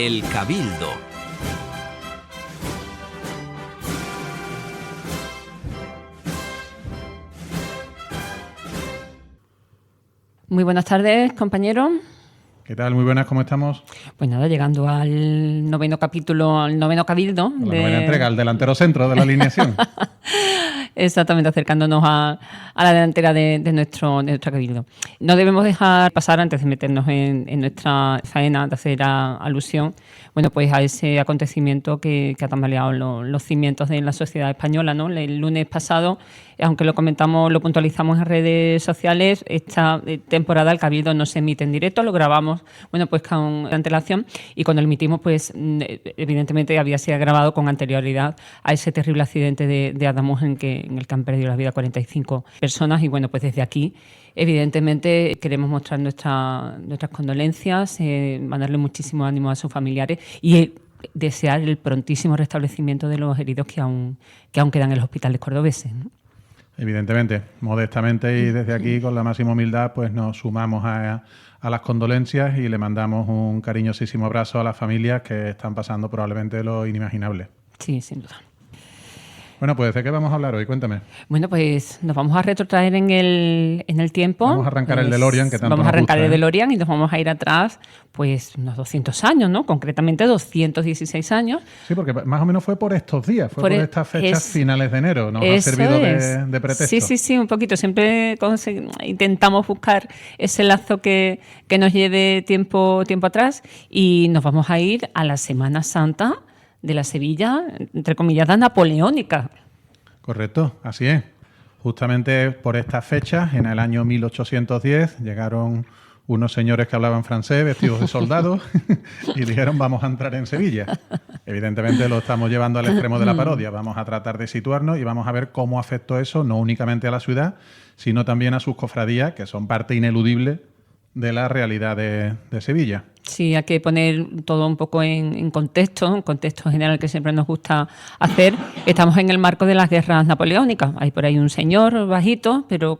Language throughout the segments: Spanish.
El Cabildo. Muy buenas tardes, compañeros. ¿Qué tal? Muy buenas, ¿cómo estamos? Pues nada, llegando al noveno capítulo, al noveno cabildo. A la novena entrega, al delantero centro de la alineación. Exactamente, acercándonos a la delantera de nuestro cabildo. No debemos dejar pasar, antes de meternos en nuestra faena, de hacer alusión, bueno, pues a ese acontecimiento que ha tambaleado los cimientos de la sociedad española, ¿no? El lunes pasado, aunque lo comentamos, lo puntualizamos en redes sociales, esta temporada el Cabildo no se emite en directo, lo grabamos, bueno, pues con antelación, y cuando lo emitimos, pues evidentemente había sido grabado con anterioridad a ese terrible accidente de Adamuz en el que han perdido la vida 45 personas. Y bueno, pues desde aquí, evidentemente, queremos mostrar nuestras condolencias, mandarle muchísimo ánimo a sus familiares y desear el prontísimo restablecimiento de los heridos que aún quedan en los hospitales cordobeses, ¿no? Evidentemente, modestamente y desde aquí, con la máxima humildad, pues nos sumamos a las condolencias y le mandamos un cariñosísimo abrazo a las familias que están pasando probablemente lo inimaginable. Sí, sin duda. Bueno, pues ¿de qué vamos a hablar hoy? Cuéntame. Bueno, pues nos vamos a retrotraer en el tiempo. Vamos a arrancar el DeLorean, que tanto Vamos a arrancar nos gusta, el DeLorean y nos vamos a ir atrás, pues unos 200 años, ¿no? Concretamente 216 años. Sí, porque más o menos fue por estos días, fue por estas fechas finales de enero. Nos ha servido de pretexto. Sí, un poquito. Siempre intentamos buscar ese lazo que nos lleve tiempo atrás, y nos vamos a ir a la Semana Santa de la Sevilla, entre comillas, napoleónica. Correcto, así es. Justamente por estas fechas, en el año 1810, llegaron unos señores que hablaban francés, vestidos de soldados, y dijeron, vamos a entrar en Sevilla. Evidentemente lo estamos llevando al extremo de la parodia. Vamos a tratar de situarnos y vamos a ver cómo afectó eso, no únicamente a la ciudad, sino también a sus cofradías, que son parte ineludible de la realidad de Sevilla. Sí, hay que poner todo un poco en contexto, un contexto general que siempre nos gusta hacer. Estamos en el marco de las guerras napoleónicas. Hay por ahí un señor bajito, pero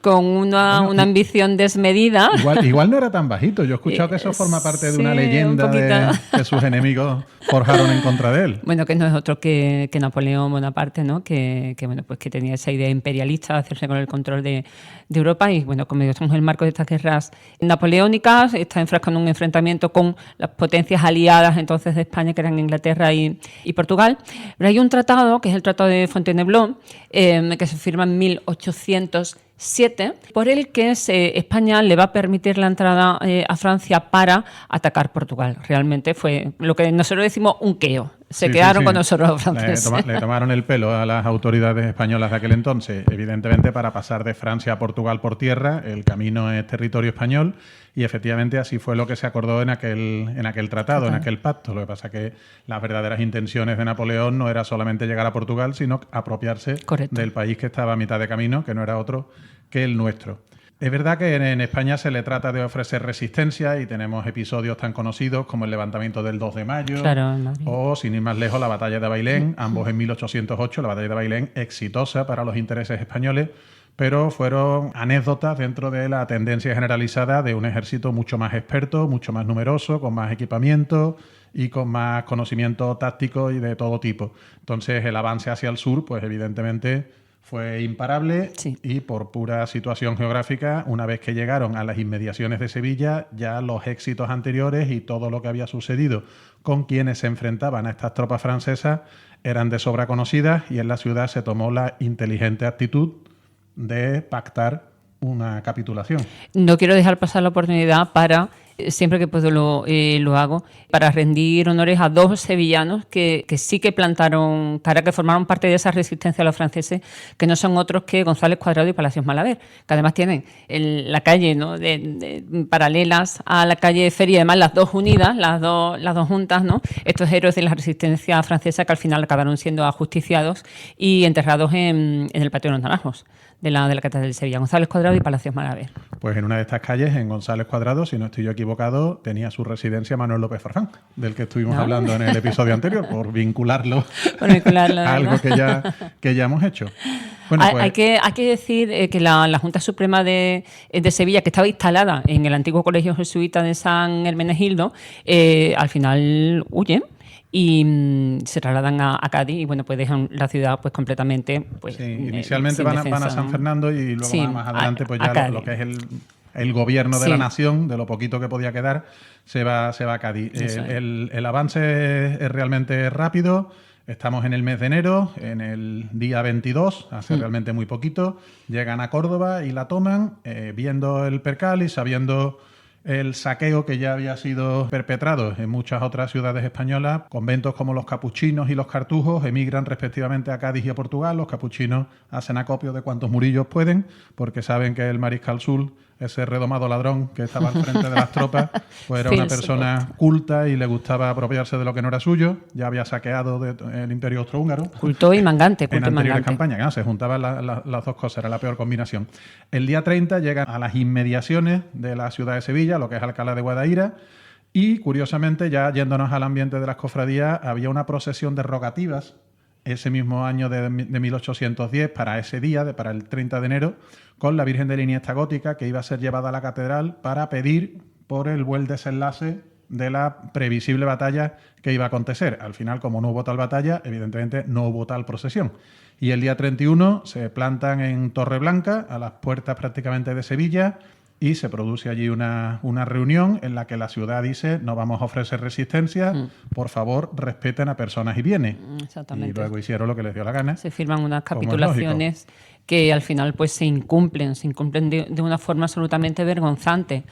con una ambición desmedida. Igual no era tan bajito. Yo he escuchado que eso forma parte de una leyenda que sus enemigos forjaron en contra de él. Bueno, que no es otro que Napoleón Bonaparte, ¿no? Que bueno, pues que tenía esa idea imperialista de hacerse con el control de Europa. Y bueno, como estamos en el marco de estas guerras napoleónicas, está enfrascado en un enfrentamiento con las potencias aliadas entonces de España, que eran Inglaterra y Portugal. Pero hay un tratado, que es el Tratado de Fontainebleau, que se firma en 1807, por el que España le va a permitir la entrada a Francia para atacar Portugal. Realmente fue lo que nosotros decimos un queo. Se quedaron con nosotros los franceses. Le tomaron el pelo a las autoridades españolas de aquel entonces. Evidentemente, para pasar de Francia a Portugal por tierra, el camino es territorio español, y efectivamente así fue lo que se acordó en aquel tratado, en aquel pacto. Lo que pasa es que las verdaderas intenciones de Napoleón no era solamente llegar a Portugal, sino apropiarse del país que estaba a mitad de camino, que no era otro que el nuestro. Es verdad que en España se le trata de ofrecer resistencia, y tenemos episodios tan conocidos como el levantamiento del 2 de mayo, o, sin ir más lejos, la batalla de Bailén, ambos en 1808, la batalla de Bailén exitosa para los intereses españoles, pero fueron anécdotas dentro de la tendencia generalizada de un ejército mucho más experto, mucho más numeroso, con más equipamiento y con más conocimiento táctico y de todo tipo. Entonces, el avance hacia el sur, pues evidentemente fue imparable, y por pura situación geográfica, una vez que llegaron a las inmediaciones de Sevilla, ya los éxitos anteriores y todo lo que había sucedido con quienes se enfrentaban a estas tropas francesas eran de sobra conocidas, y en la ciudad se tomó la inteligente actitud de pactar una capitulación. No quiero dejar pasar la oportunidad para, siempre que puedo lo hago, para rendir honores a dos sevillanos que sí que plantaron cara, que formaron parte de esa resistencia a los franceses, que no son otros que González Cuadrado y Palacios Malaver, que además tienen la calle, ¿no? Paralelas a la calle de Feria, además las dos unidas, las dos juntas, ¿no? Estos héroes de la resistencia francesa, que al final acabaron siendo ajusticiados y enterrados en el Patio de los Naranjos de la Catedral de Sevilla, González Cuadrado y Palacios Malaver. Pues en una de estas calles, en González Cuadrado, si no estoy yo equivocado, tenía su residencia Manuel López Farfán, del que estuvimos hablando en el episodio anterior, por vincularlo a algo que ya hemos hecho. Bueno, pues, hay que decir que la Junta Suprema de Sevilla, que estaba instalada en el antiguo colegio jesuita de San Hermenegildo, al final huyen y se trasladan a Cádiz y bueno, pues dejan la ciudad pues completamente pues, sí, inicialmente van a San Fernando y luego sí, más adelante pues a ya lo que es el gobierno de sí. la nación, de lo poquito que podía quedar, se va a Cádiz. El avance es realmente rápido. Estamos en el mes de enero, en el día 22, hace realmente muy poquito. Llegan a Córdoba y la toman, viendo el percal y sabiendo el saqueo que ya había sido perpetrado en muchas otras ciudades españolas. Conventos como los capuchinos y los cartujos emigran respectivamente a Cádiz y a Portugal. Los capuchinos hacen acopio de cuantos murillos pueden, porque saben que el mariscal Soult, ese redomado ladrón que estaba al frente de las tropas, pues era una persona culta y le gustaba apropiarse de lo que no era suyo. Ya había saqueado el Imperio Austrohúngaro. Culto y mangante. En anteriores campañas, se juntaban las dos cosas, era la peor combinación. El día 30 llegan a las inmediaciones de la ciudad de Sevilla, lo que es Alcalá de Guadaira, y curiosamente, ya yéndonos al ambiente de las cofradías, había una procesión de rogativas ese mismo año de 1810, para ese día, para el 30 de enero, con la Virgen de la Iniesta Gótica, que iba a ser llevada a la catedral para pedir por el buen desenlace de la previsible batalla que iba a acontecer. Al final, como no hubo tal batalla, evidentemente no hubo tal procesión. Y el día 31 se plantan en Torreblanca, a las puertas prácticamente de Sevilla, y se produce allí una reunión en la que la ciudad dice: no vamos a ofrecer resistencia, por favor respeten a personas y bienes. Exactamente. Y luego hicieron lo que les dio la gana. Se firman unas capitulaciones que al final pues se incumplen de una forma absolutamente vergonzante.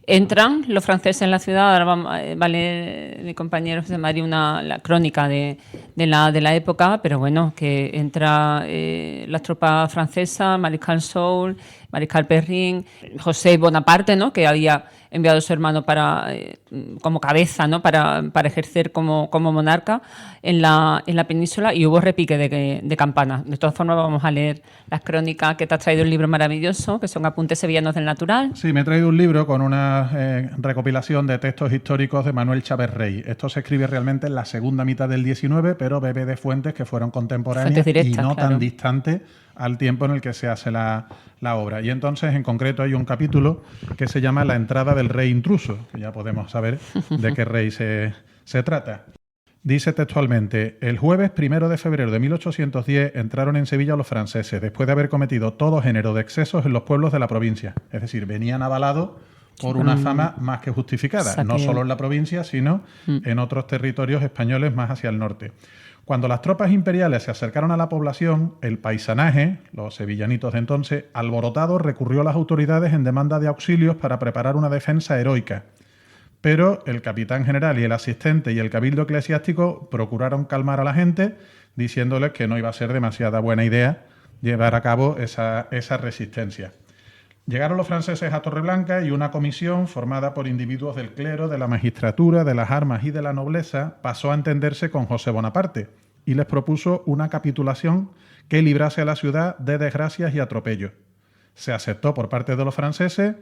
Entran los franceses en la ciudad. Ahora va a leer mi compañero José María la crónica de la época, pero bueno, que entra las tropas francesas, Mariscal Soult, Mariscal Perrin, José Bonaparte, ¿no?, que había enviado a su hermano como cabeza, ¿no?, para ejercer como monarca en la península, y hubo repique de campanas. De todas formas, vamos a leer las crónicas, que te has traído un libro maravilloso, que son Apuntes sevillanos del natural. Sí, me he traído un libro con una recopilación de textos históricos de Manuel Chávez Rey. Esto se escribe realmente en la segunda mitad del 19, pero bebe de fuentes que fueron contemporáneas, fuentes directas, y no tan distantes al tiempo en el que se hace la obra. Y entonces, en concreto, hay un capítulo que se llama La entrada del rey intruso, que ya podemos saber de qué rey se trata. Dice textualmente: el jueves 1 de febrero de 1810 entraron en Sevilla los franceses, después de haber cometido todo género de excesos en los pueblos de la provincia. Es decir, venían avalados por una fama más que justificada, saqueo. No solo en la provincia, sino en otros territorios españoles más hacia el norte. Cuando las tropas imperiales se acercaron a la población, el paisanaje, los sevillanitos de entonces, alborotado, recurrió a las autoridades en demanda de auxilios para preparar una defensa heroica. Pero el capitán general y el asistente y el cabildo eclesiástico procuraron calmar a la gente, diciéndoles que no iba a ser demasiada buena idea llevar a cabo esa resistencia. Llegaron los franceses a Torreblanca y una comisión formada por individuos del clero, de la magistratura, de las armas y de la nobleza pasó a entenderse con José Bonaparte y les propuso una capitulación que librase a la ciudad de desgracias y atropellos. Se aceptó por parte de los franceses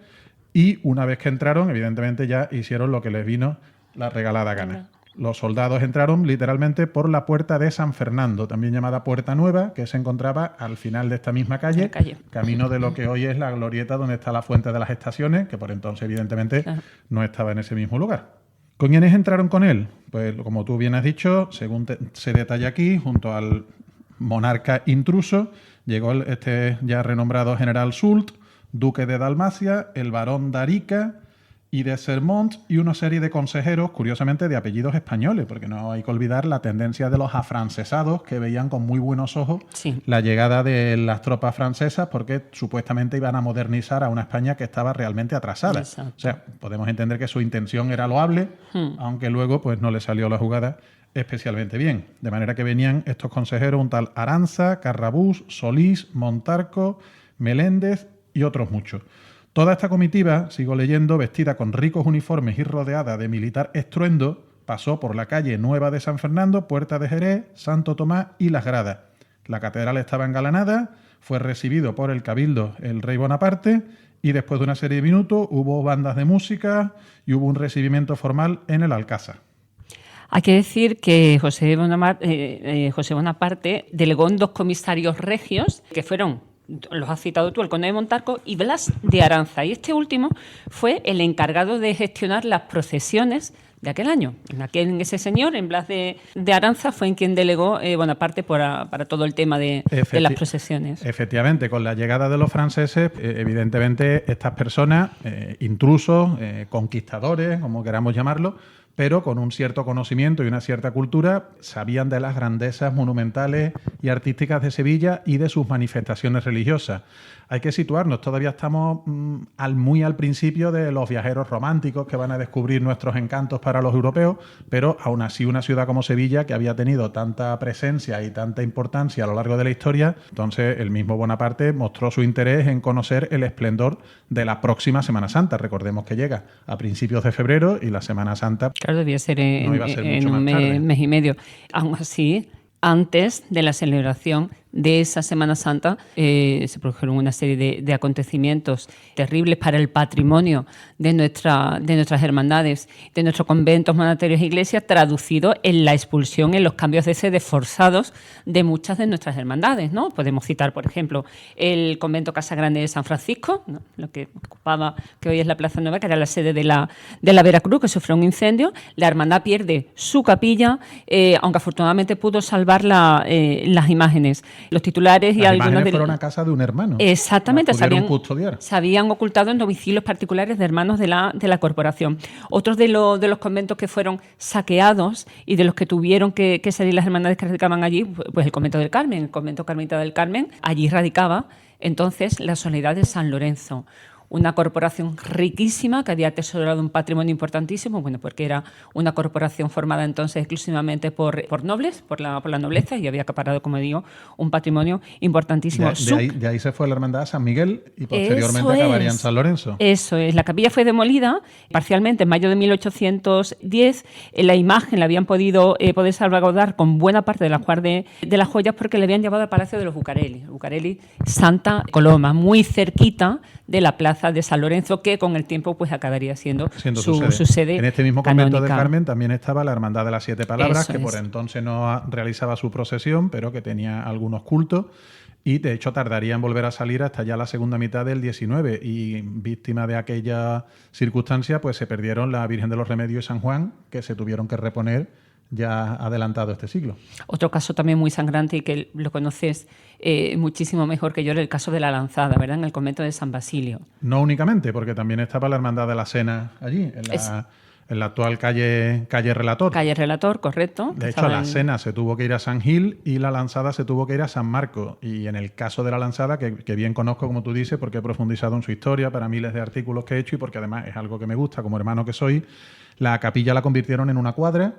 y una vez que entraron, evidentemente ya hicieron lo que les vino la regalada gana. Los soldados entraron literalmente por la puerta de San Fernando, también llamada Puerta Nueva, que se encontraba al final de esta misma calle, camino de lo que hoy es la glorieta donde está la Fuente de las Estaciones, que por entonces evidentemente no estaba en ese mismo lugar. ¿Con quiénes entraron con él? Pues como tú bien has dicho, según se detalla aquí, junto al monarca intruso, llegó este ya renombrado general Soult, duque de Dalmacia, el barón de Arica y de Sermont, y una serie de consejeros, curiosamente de apellidos españoles, porque no hay que olvidar la tendencia de los afrancesados, que veían con muy buenos ojos la llegada de las tropas francesas, porque supuestamente iban a modernizar a una España que estaba realmente atrasada. Exacto. O sea, podemos entender que su intención era loable, aunque luego pues no le salió la jugada especialmente bien. De manera que venían estos consejeros, un tal Aranza, Carrabús, Solís, Montarco, Meléndez y otros muchos. Toda esta comitiva, sigo leyendo, vestida con ricos uniformes y rodeada de militar estruendo, pasó por la calle Nueva de San Fernando, Puerta de Jerez, Santo Tomás y Las Gradas. La catedral estaba engalanada, fue recibido por el cabildo el rey Bonaparte y después de una serie de minutos hubo bandas de música y hubo un recibimiento formal en el Alcázar. Hay que decir que José Bonaparte delegó en 2 comisarios regios, que fueron, los has citado tú, el conde de Montarco y Blas de Aranza. Y este último fue el encargado de gestionar las procesiones de aquel año. Ese señor, en Blas de Aranza, fue en quien delegó Bonaparte para todo el tema de las procesiones. Efectivamente, con la llegada de los franceses, evidentemente estas personas, intrusos, conquistadores, como queramos llamarlo, pero con un cierto conocimiento y una cierta cultura, sabían de las grandezas monumentales y artísticas de Sevilla y de sus manifestaciones religiosas. Hay que situarnos, todavía estamos muy al principio de los viajeros románticos que van a descubrir nuestros encantos para los europeos, pero aún así una ciudad como Sevilla, que había tenido tanta presencia y tanta importancia a lo largo de la historia, entonces el mismo Bonaparte mostró su interés en conocer el esplendor de la próxima Semana Santa. Recordemos que llega a principios de febrero y la Semana Santa... Claro, debía ser en un mes y medio. Aún así, antes de la celebración de esa Semana Santa se produjeron una serie de acontecimientos terribles para el patrimonio de nuestras hermandades, de nuestros conventos, monasterios e iglesias, traducido en la expulsión, en los cambios de sede forzados de muchas de nuestras hermandades, ¿no? Podemos citar, por ejemplo, el convento Casa Grande de San Francisco, ¿no? Lo que ocupaba, que hoy es la Plaza Nueva, que era la sede de la Veracruz, que sufrió un incendio. La hermandad pierde su capilla, aunque afortunadamente pudo salvar las imágenes. Los titulares y algunos imágenes fueron a casa de un hermano. Exactamente, se habían ocultado en domicilios particulares de hermanos de la corporación. Otros de los conventos que fueron saqueados y de los que tuvieron que salir las hermandades que radicaban allí, pues el convento del Carmen, el convento carmelita del Carmen, allí radicaba entonces la Soledad de San Lorenzo. Una corporación riquísima que había atesorado un patrimonio importantísimo, bueno, porque era una corporación formada entonces exclusivamente por nobles, por la nobleza, y había acaparado, como digo, un patrimonio importantísimo. De ahí se fue la hermandad a San Miguel y posteriormente acabaría en San Lorenzo. Eso es. La capilla fue demolida parcialmente en mayo de 1810. La imagen la habían podido poder salvaguardar con buena parte de las joyas porque le habían llevado al Palacio de los Bucareli, Santa Coloma, muy cerquita de la plaza de San Lorenzo, que con el tiempo pues acabaría siendo su sede. En este mismo canónica. convento del Carmen también estaba la Hermandad de las Siete Palabras, que por entonces no realizaba su procesión, pero que tenía algunos cultos, y de hecho tardaría en volver a salir hasta ya la segunda mitad del 19, y víctima de aquella circunstancia pues se perdieron la Virgen de los Remedios y San Juan, que se tuvieron que reponer ya adelantado este siglo. Otro caso también muy sangrante y que lo conoces muchísimo mejor que yo era el caso de la Lanzada, ¿verdad? En el convento de San Basilio. No únicamente, porque también estaba la Hermandad de la Cena allí, en la actual calle Relator. Calle Relator, correcto. De hecho, la Cena se tuvo que ir a San Gil y la Lanzada se tuvo que ir a San Marco. Y en el caso de la Lanzada, que bien conozco, como tú dices, porque he profundizado en su historia para miles de artículos que he hecho y porque además es algo que me gusta como hermano que soy, la capilla la convirtieron en una cuadra.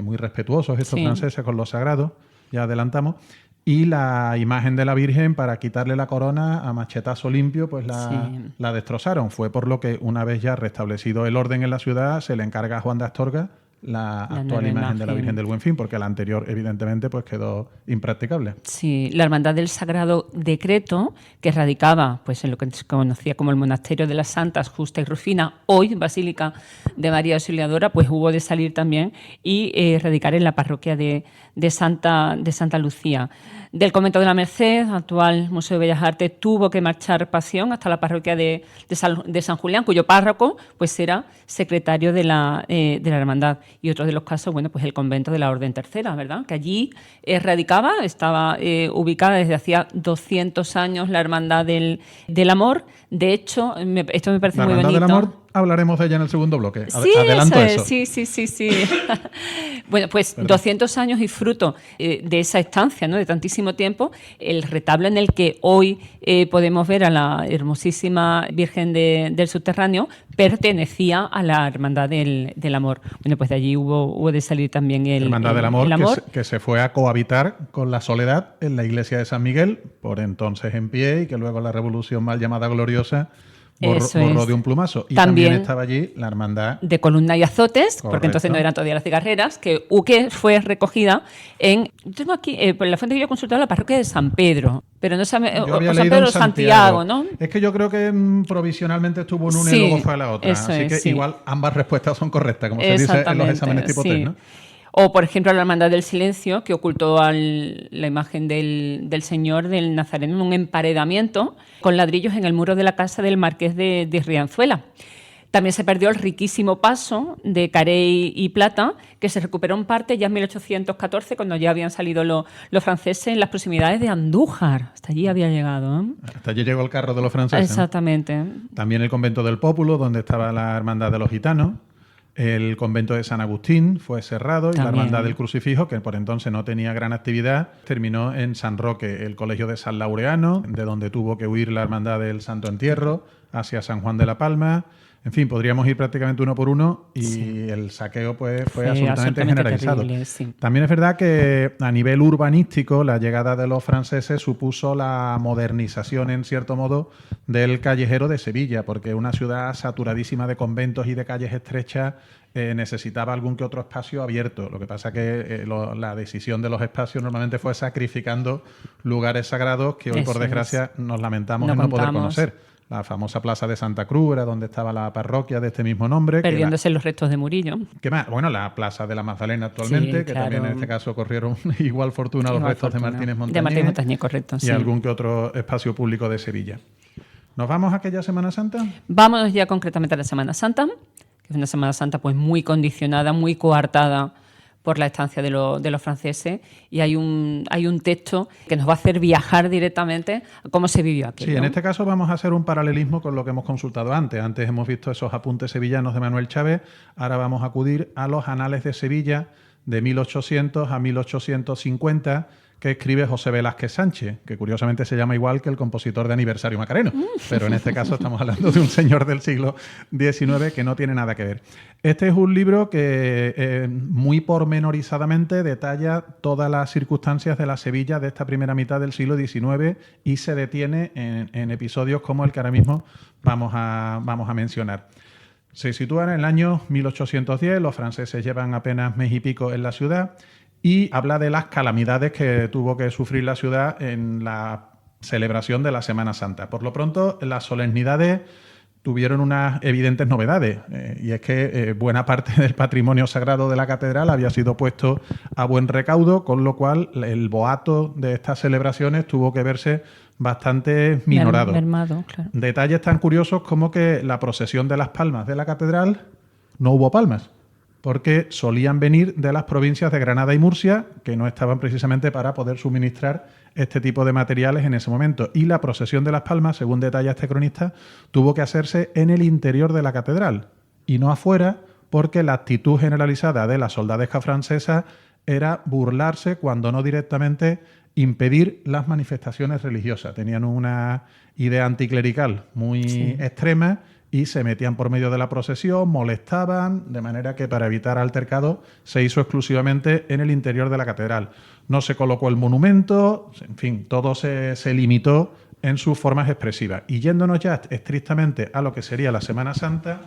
Muy respetuosos estos franceses con lo sagrado, ya adelantamos, y la imagen de la Virgen, para quitarle la corona a machetazo limpio, pues la destrozaron. Fue por lo que, una vez ya restablecido el orden en la ciudad, se le encarga a Juan de Astorga la actual imagen de la Virgen del Buen Fin, porque la anterior, evidentemente, pues quedó impracticable. Sí, la Hermandad del Sagrado Decreto, que radicaba pues en lo que se conocía como el Monasterio de las Santas Justa y Rufina, hoy Basílica de María Auxiliadora, pues hubo de salir también y radicar en la parroquia de Santa Lucía. Del Convento de la Merced, actual Museo de Bellas Artes, tuvo que marchar Pasión hasta la parroquia de San Julián, cuyo párroco pues era secretario de la hermandad. Y otro de los casos, bueno, pues el convento de la Orden Tercera, ¿verdad? Que allí radicaba, estaba ubicada desde hacía 200 años la Hermandad del Amor. De hecho, esto me parece muy bonito. La Hermandad del Amor, hablaremos de ella en el segundo bloque. Sí, Adelanto eso. Sí. Bueno, pues 200 años y fruto de esa estancia, ¿no? De tantísimo tiempo, el retablo en el que hoy podemos ver a la hermosísima Virgen del Subterráneo pertenecía a la Hermandad del Amor. Bueno, pues de allí hubo de salir también el Hermandad del Amor, el amor. Que se fue a cohabitar con la Soledad en la iglesia de San Miguel, por entonces en pie, y que luego la Revolución mal llamada gloriosa borró de un plumazo. Y también estaba allí la hermandad de columna y azotes, Correcto. porque entonces no eran todavía las cigarreras, que fue recogida en... Tengo aquí, por la fuente que yo he consultado, la parroquia de San Pedro, pero no sabe, yo había o San leído Pedro en o Santiago, ¿no? Es que yo creo que provisionalmente estuvo en una Sí, y luego fue a la otra. eso Así que es, sí. igual ambas respuestas son correctas, como se dice en los exámenes tipo sí. test, ¿no? O, por ejemplo, la Hermandad del Silencio, que ocultó la imagen del Señor del Nazareno en un emparedamiento con ladrillos en el muro de la casa del Marqués de Rianzuela. También se perdió el riquísimo paso de Carey y Plata, que se recuperó en parte ya en 1814, cuando ya habían salido los franceses en las proximidades de Andújar. Hasta allí había llegado, ¿eh? Hasta allí llegó el carro de los franceses. Exactamente. ¿No? También el convento del Pópulo, donde estaba la Hermandad de los Gitanos. El convento de San Agustín fue cerrado y También. la Hermandad del Crucifijo, que por entonces no tenía gran actividad, terminó en San Roque, el colegio de San Laureano, de donde tuvo que huir la Hermandad del Santo Entierro hacia San Juan de la Palma. En fin, podríamos ir prácticamente uno por uno y el saqueo pues, fue absolutamente generalizado. Terrible, sí. También es verdad que a nivel urbanístico la llegada de los franceses supuso la modernización, en cierto modo, del callejero de Sevilla, porque una ciudad saturadísima de conventos y de calles estrechas necesitaba algún que otro espacio abierto. Lo que pasa que la decisión de los espacios normalmente fue sacrificando lugares sagrados que hoy, por desgracia, nos lamentamos en no poder conocer. La famosa Plaza de Santa Cruz era donde estaba la parroquia de este mismo nombre. Perdiéndose los restos de Murillo. ¿Qué más? Bueno, la Plaza de la Magdalena actualmente, Sí, que claro. también en este caso corrieron igual fortuna los restos de Martínez Montañés. De Martínez Montañés, correcto. Y algún que otro espacio público de Sevilla. ¿Nos vamos a aquella Semana Santa? Vámonos ya concretamente a la Semana Santa, que es una Semana Santa pues muy condicionada, muy coartada por la estancia de los franceses, y hay un texto que nos va a hacer viajar directamente a cómo se vivió aquello. Sí, en este caso vamos a hacer un paralelismo con lo que hemos consultado antes. Antes hemos visto esos apuntes sevillanos de Manuel Chávez, ahora vamos a acudir a los Anales de Sevilla de 1800 a 1850, que escribe José Velázquez Sánchez, que curiosamente se llama igual que el compositor de Aniversario Macareno, pero en este caso estamos hablando de un señor del siglo XIX que no tiene nada que ver. Este es un libro que muy pormenorizadamente detalla todas las circunstancias de la Sevilla de esta primera mitad del siglo XIX y se detiene en episodios como el que ahora mismo vamos a mencionar. Se sitúa en el año 1810, los franceses llevan apenas mes y pico en la ciudad, y habla de las calamidades que tuvo que sufrir la ciudad en la celebración de la Semana Santa. Por lo pronto, las solemnidades tuvieron unas evidentes novedades, y es que buena parte del patrimonio sagrado de la catedral había sido puesto a buen recaudo, con lo cual el boato de estas celebraciones tuvo que verse bastante minorado. Mermado, claro. Detalles tan curiosos como que la procesión de las palmas de la catedral no hubo palmas, porque solían venir de las provincias de Granada y Murcia, que no estaban precisamente para poder suministrar este tipo de materiales en ese momento. Y la procesión de las palmas, según detalla este cronista, tuvo que hacerse en el interior de la catedral y no afuera, porque la actitud generalizada de la soldadesca francesa era burlarse, cuando no directamente impedir las manifestaciones religiosas. Tenían una idea anticlerical muy extrema y se metían por medio de la procesión, molestaban, de manera que para evitar altercados se hizo exclusivamente en el interior de la catedral. No se colocó el monumento, en fin, todo se limitó en sus formas expresivas. Y yéndonos ya estrictamente a lo que sería la Semana Santa,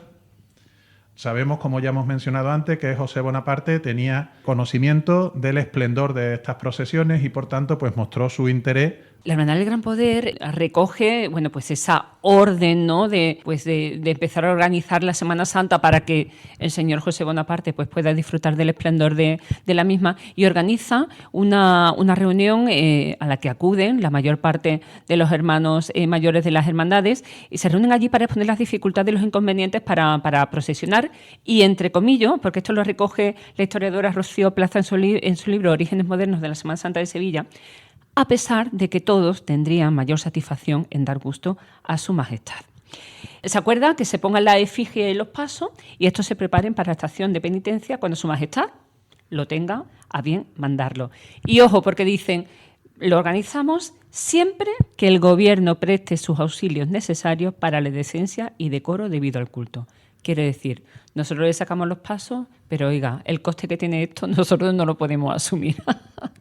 sabemos, como ya hemos mencionado antes, que José Bonaparte tenía conocimiento del esplendor de estas procesiones y, por tanto, pues mostró su interés. La Hermandad del Gran Poder recoge, bueno, pues esa orden, ¿no?, de empezar a organizar la Semana Santa para que el señor José Bonaparte pues pueda disfrutar del esplendor de la misma, y organiza una reunión a la que acuden la mayor parte de los hermanos mayores de las hermandades, y se reúnen allí para exponer las dificultades y los inconvenientes para procesionar, y entre comillas, porque esto lo recoge la historiadora Rocío Plaza en su libro Orígenes Modernos de la Semana Santa de Sevilla, a pesar de que todos tendrían mayor satisfacción en dar gusto a su majestad. Se acuerda que se pongan la efigie en los pasos y estos se preparen para la estación de penitencia cuando su majestad lo tenga a bien mandarlo. Y ojo, porque dicen, lo organizamos siempre que el gobierno preste sus auxilios necesarios para la decencia y decoro debido al culto. Quiere decir, nosotros le sacamos los pasos, pero oiga, el coste que tiene esto nosotros no lo podemos asumir.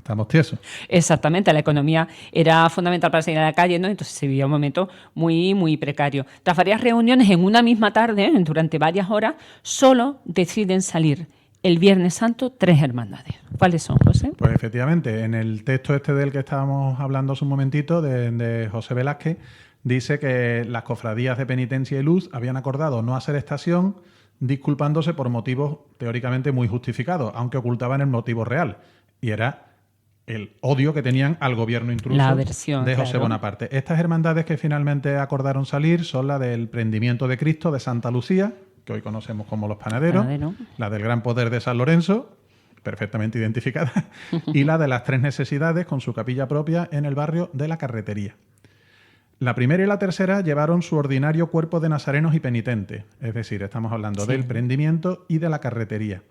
Estamos tiesos. Exactamente, la economía era fundamental para salir a la calle, ¿no? Entonces se vivía un momento muy, muy precario. Tras varias reuniones en una misma tarde, durante varias horas, solo deciden salir el Viernes Santo 3 hermandades. ¿Cuáles son, José? Pues efectivamente, en el texto este del que estábamos hablando hace un momentito, de José Velázquez, dice que las cofradías de Penitencia y Luz habían acordado no hacer estación, disculpándose por motivos teóricamente muy justificados, aunque ocultaban el motivo real, y era el odio que tenían al gobierno intruso La aversión, de José claro. Bonaparte. Estas hermandades que finalmente acordaron salir son la del Prendimiento de Cristo de Santa Lucía, que hoy conocemos como los Panaderos, la del Gran Poder de San Lorenzo, perfectamente identificada, y la de las Tres Necesidades, con su capilla propia en el barrio de la Carretería. La primera y la tercera llevaron su ordinario cuerpo de nazarenos y penitentes, es decir, estamos hablando del Prendimiento y de la Carretería.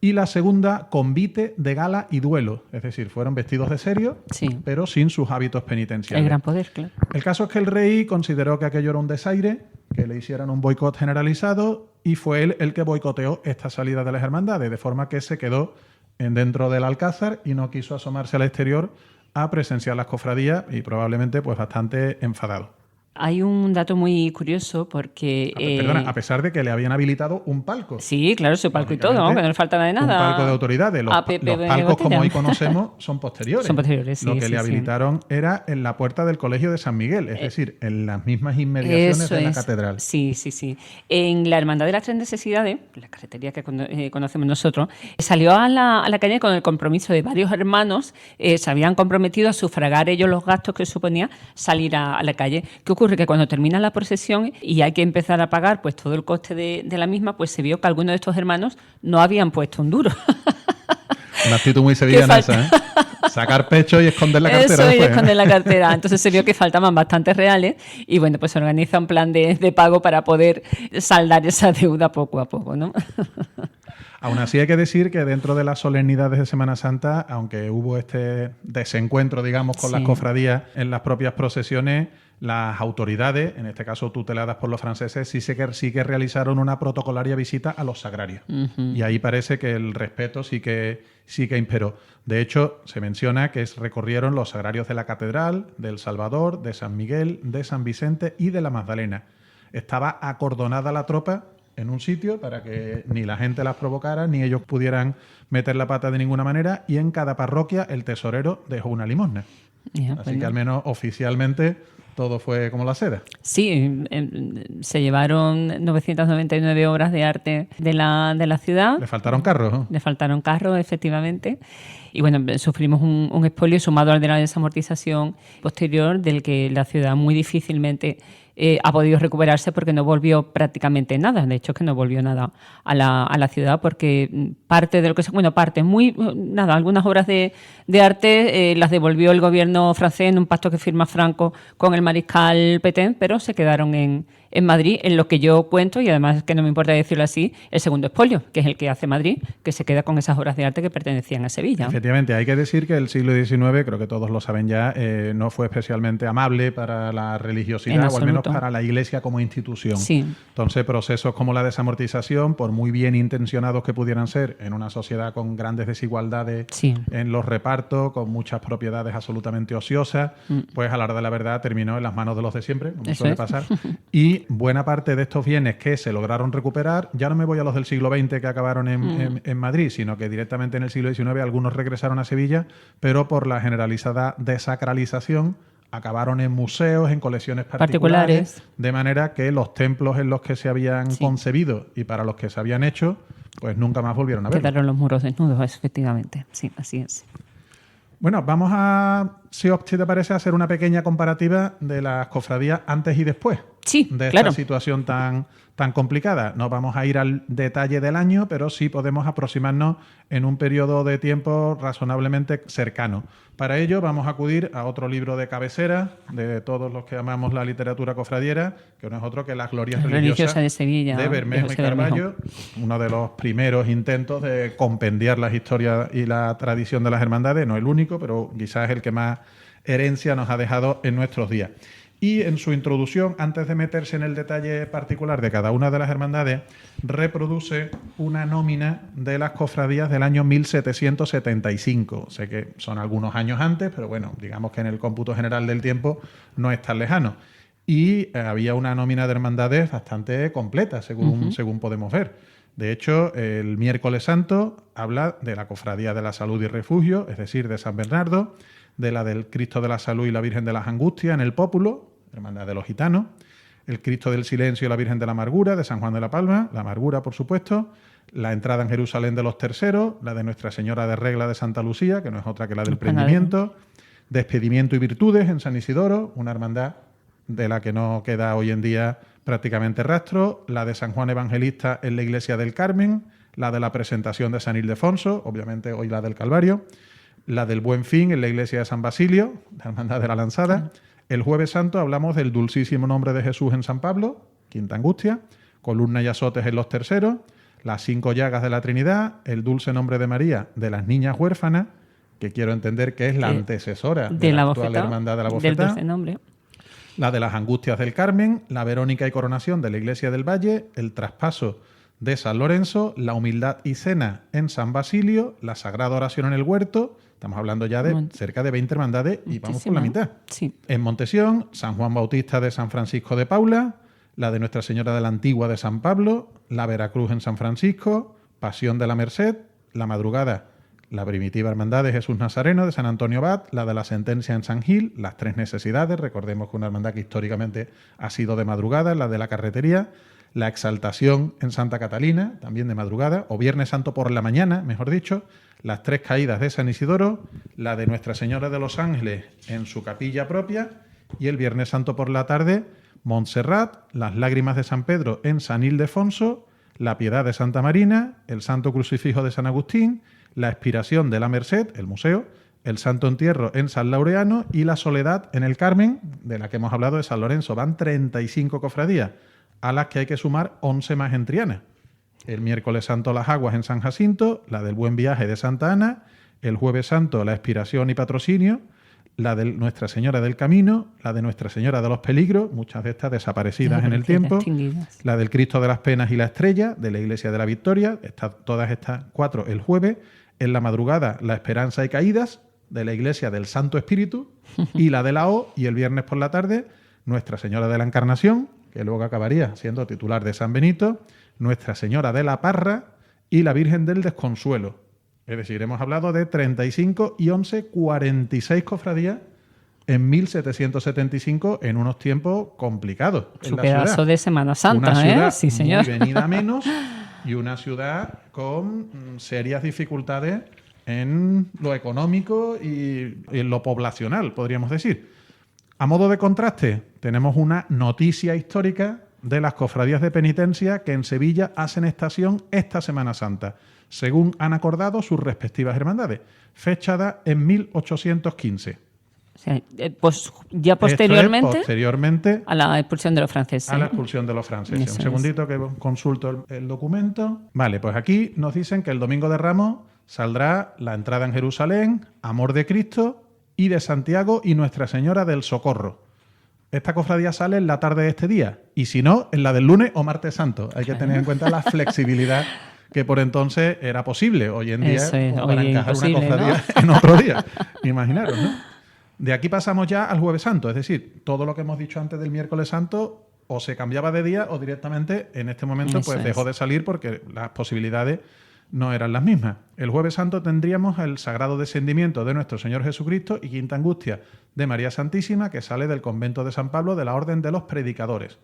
Y la segunda, convite de gala y duelo, es decir, fueron vestidos de serio, pero sin sus hábitos penitenciales. El Gran Poder, claro. El caso es que el rey consideró que aquello era un desaire, que le hicieran un boicot generalizado, y fue él el que boicoteó esta salida de las hermandades, de forma que se quedó dentro del Alcázar y no quiso asomarse al exterior a presenciar las cofradías, y probablemente pues bastante enfadado. Hay un dato muy curioso porque... Perdona, a pesar de que le habían habilitado un palco. Sí, claro, su palco y todo, ¿no? Que no le faltaba de nada. Un palco de autoridades. Los palcos, como hoy conocemos, son posteriores. Son posteriores, sí. Lo que le habilitaron era en la puerta del Colegio de San Miguel, es decir, en las mismas inmediaciones de la catedral. Sí, sí, sí. En la Hermandad de las Tres Necesidades, la carretería que conocemos nosotros, salió a la calle con el compromiso de varios hermanos, se habían comprometido a sufragar ellos los gastos que suponía salir a la calle. ¿Qué ocurre? Que cuando termina la procesión y hay que empezar a pagar pues todo el coste de la misma, pues se vio que algunos de estos hermanos no habían puesto un duro. Una actitud muy sevillana esa, ¿eh? Sacar pecho y esconder la cartera. Eso, después, y esconder la cartera. Entonces se vio que faltaban bastantes reales y bueno, pues se organiza un plan de pago para poder saldar esa deuda poco a poco, ¿no? Aún así hay que decir que dentro de las solemnidades de Semana Santa, aunque hubo este desencuentro, digamos, con las cofradías en las propias procesiones, las autoridades, en este caso tuteladas por los franceses, sí que realizaron una protocolaria visita a los sagrarios. Y ahí parece que el respeto sí que imperó. De hecho, se menciona que recorrieron los sagrarios de la Catedral, del Salvador, de San Miguel, de San Vicente y de la Magdalena. Estaba acordonada la tropa en un sitio para que ni la gente las provocara, ni ellos pudieran meter la pata de ninguna manera, y en cada parroquia el tesorero dejó una limosna. Así que al menos oficialmente todo fue como la seda. Sí, se llevaron 999 obras de arte de la ciudad. Le faltaron carros, ¿no? Le faltaron carros, efectivamente. Y bueno, sufrimos un expolio sumado al de la desamortización posterior, del que la ciudad muy difícilmente ha podido recuperarse, porque no volvió prácticamente nada. De hecho, es que no volvió nada a la ciudad, porque parte de lo que se... Bueno, algunas obras de arte las devolvió el gobierno francés en un pacto que firma Franco con el mariscal Pétain, pero se quedaron en Madrid, en lo que yo cuento, y además que no me importa decirlo así, el segundo expolio, que es el que hace Madrid, que se queda con esas obras de arte que pertenecían a Sevilla. Efectivamente, hay que decir que el siglo XIX, creo que todos lo saben ya, no fue especialmente amable para la religiosidad, o al menos para la Iglesia como institución. Sí. Entonces, procesos como la desamortización, por muy bien intencionados que pudieran ser en una sociedad con grandes desigualdades en los repartos, con muchas propiedades absolutamente ociosas, pues a la hora de la verdad terminó en las manos de los de siempre, como suele pasar. Y buena parte de estos bienes que se lograron recuperar, ya no me voy a los del siglo XX que acabaron en Madrid, sino que directamente en el siglo XIX algunos regresaron a Sevilla, pero por la generalizada desacralización acabaron en museos, en colecciones particulares, de manera que los templos en los que se habían concebido y para los que se habían hecho, pues nunca más volvieron a verlos. Quedaron los muros desnudos, efectivamente. Sí, así es. Bueno, vamos a, si te parece, hacer una pequeña comparativa de las cofradías antes y después de esta situación tan complicada. No vamos a ir al detalle del año, pero sí podemos aproximarnos en un periodo de tiempo razonablemente cercano. Para ello vamos a acudir a otro libro de cabecera de todos los que amamos la literatura cofradiera, que no es otro que Las Glorias Religiosas de Sevilla, de Bermejo y Carballo, uno de los primeros intentos de compendiar las historias y la tradición de las hermandades, no el único, pero quizás el que más herencia nos ha dejado en nuestros días. Y en su introducción, antes de meterse en el detalle particular de cada una de las hermandades, reproduce una nómina de las cofradías del año 1775. Sé que son algunos años antes, pero bueno, digamos que en el cómputo general del tiempo no es tan lejano. Y había una nómina de hermandades bastante completa, según podemos ver. De hecho, el miércoles santo habla de la Cofradía de la Salud y Refugio, es decir, de San Bernardo, de la del Cristo de la Salud y la Virgen de las Angustias en el Pópulo, Hermandad de los Gitanos, el Cristo del Silencio y la Virgen de la Amargura de San Juan de la Palma, la Amargura, por supuesto, la entrada en Jerusalén de los Terceros, la de Nuestra Señora de Regla de Santa Lucía, que no es otra que la del Prendimiento, Despedimiento y Virtudes en San Isidoro, una hermandad de la que no queda hoy en día prácticamente rastro, la de San Juan Evangelista en la Iglesia del Carmen, la de la Presentación de San Ildefonso, obviamente hoy la del Calvario, la del Buen Fin en la Iglesia de San Basilio, la Hermandad de la Lanzada. El Jueves Santo hablamos del Dulcísimo Nombre de Jesús en San Pablo, Quinta Angustia, columna y azotes en los Terceros, las 5 llagas de la Trinidad, el Dulce Nombre de María de las Niñas Huérfanas, que quiero entender que es la antecesora de la actual Hermandad de la Bofetá, del Dulce Nombre, la de las Angustias del Carmen, la Verónica y Coronación de la Iglesia del Valle, el Traspaso de San Lorenzo, la Humildad y Cena en San Basilio, la Sagrada Oración en el Huerto. Estamos hablando ya de cerca de 20 hermandades y vamos por la mitad. Sí. En Montesión, San Juan Bautista de San Francisco de Paula, la de Nuestra Señora de la Antigua de San Pablo, la Veracruz en San Francisco, Pasión de la Merced, la Madrugada, la primitiva Hermandad de Jesús Nazareno de San Antonio Abad, la de la Sentencia en San Gil, las Tres Necesidades, recordemos que una hermandad que históricamente ha sido de madrugada, la de la Carretería, la Exaltación en Santa Catalina, también de madrugada, o Viernes Santo por la mañana, mejor dicho, las Tres Caídas de San Isidoro, la de Nuestra Señora de los Ángeles en su capilla propia, y el Viernes Santo por la tarde, Montserrat, las Lágrimas de San Pedro en San Ildefonso, la Piedad de Santa Marina, el Santo Crucifijo de San Agustín, la Expiración de la Merced, el museo, el Santo Entierro en San Laureano y la Soledad en el Carmen, de la que hemos hablado de San Lorenzo. Van 35 cofradías, a las que hay que sumar 11 más en Triana. El miércoles santo las Aguas en San Jacinto, la del Buen Viaje de Santa Ana, el jueves santo la Expiración y Patrocinio, la de Nuestra Señora del Camino, la de Nuestra Señora de los Peligros, muchas de estas desaparecidas en el tiempo, la del Cristo de las Penas y la Estrella, de la Iglesia de la Victoria, todas estas 4 el jueves, en la madrugada la Esperanza y Caídas, de la Iglesia del Santo Espíritu, y la de la O, y el viernes por la tarde, Nuestra Señora de la Encarnación, que luego acabaría siendo titular de San Benito, Nuestra Señora de la Parra y la Virgen del Desconsuelo. Es decir, hemos hablado de 35 y 11, 46 cofradías en 1775 en unos tiempos complicados. Su pedazo de Semana Santa, una ciudad sí, señor. muy venida menos y una ciudad con serias dificultades en lo económico y en lo poblacional, podríamos decir. A modo de contraste, tenemos una noticia histórica de las cofradías de penitencia que en Sevilla hacen estación esta Semana Santa, según han acordado sus respectivas hermandades, fechada en 1815. O sea, pues ya posteriormente, posteriormente a la expulsión de los franceses. A la expulsión de los franceses. Eso Un segundito que consulto el documento. Vale, pues aquí nos dicen que el Domingo de Ramos saldrá la entrada en Jerusalén, Amor de Cristo y de Santiago y Nuestra Señora del Socorro. Esta cofradía sale en la tarde de este día y si no, en la del lunes o martes santo. Hay que tener en cuenta la flexibilidad que por entonces era posible. Hoy en día, para encajar una cofradía, ¿no?, en otro día. Imaginaros, ¿no? De aquí pasamos ya al Jueves Santo. Es decir, todo lo que hemos dicho antes del Miércoles Santo o se cambiaba de día o directamente en este momento pues dejó de salir porque las posibilidades no eran las mismas. El Jueves Santo tendríamos el Sagrado Descendimiento de nuestro Señor Jesucristo y Quinta Angustia de María Santísima, que sale del convento de San Pablo de la Orden de los Predicadores.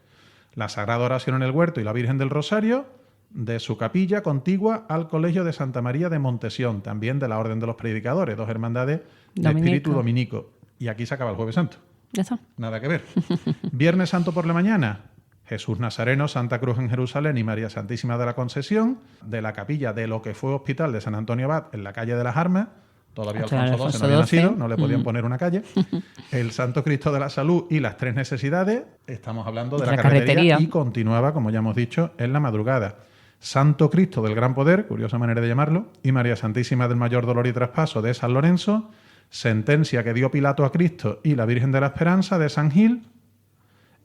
La Sagrada Oración en el Huerto y la Virgen del Rosario de su capilla contigua al Colegio de Santa María de Montesión, también de la Orden de los Predicadores, 2 hermandades de espíritu dominico. Y aquí se acaba el Jueves Santo. ¿Eso? Nada que ver. Viernes Santo por la mañana, Jesús Nazareno, Santa Cruz en Jerusalén y María Santísima de la Concesión, de la capilla de lo que fue hospital de San Antonio Abad en la calle de las Armas. Todavía Alfonso XII no había nacido, no le podían poner una calle. El Santo Cristo de la Salud y las Tres Necesidades. Estamos hablando de la carretería y continuaba, como ya hemos dicho, en la madrugada. Santo Cristo del Gran Poder, curiosa manera de llamarlo, y María Santísima del Mayor Dolor y Traspaso de San Lorenzo. Sentencia que dio Pilato a Cristo y la Virgen de la Esperanza de San Gil.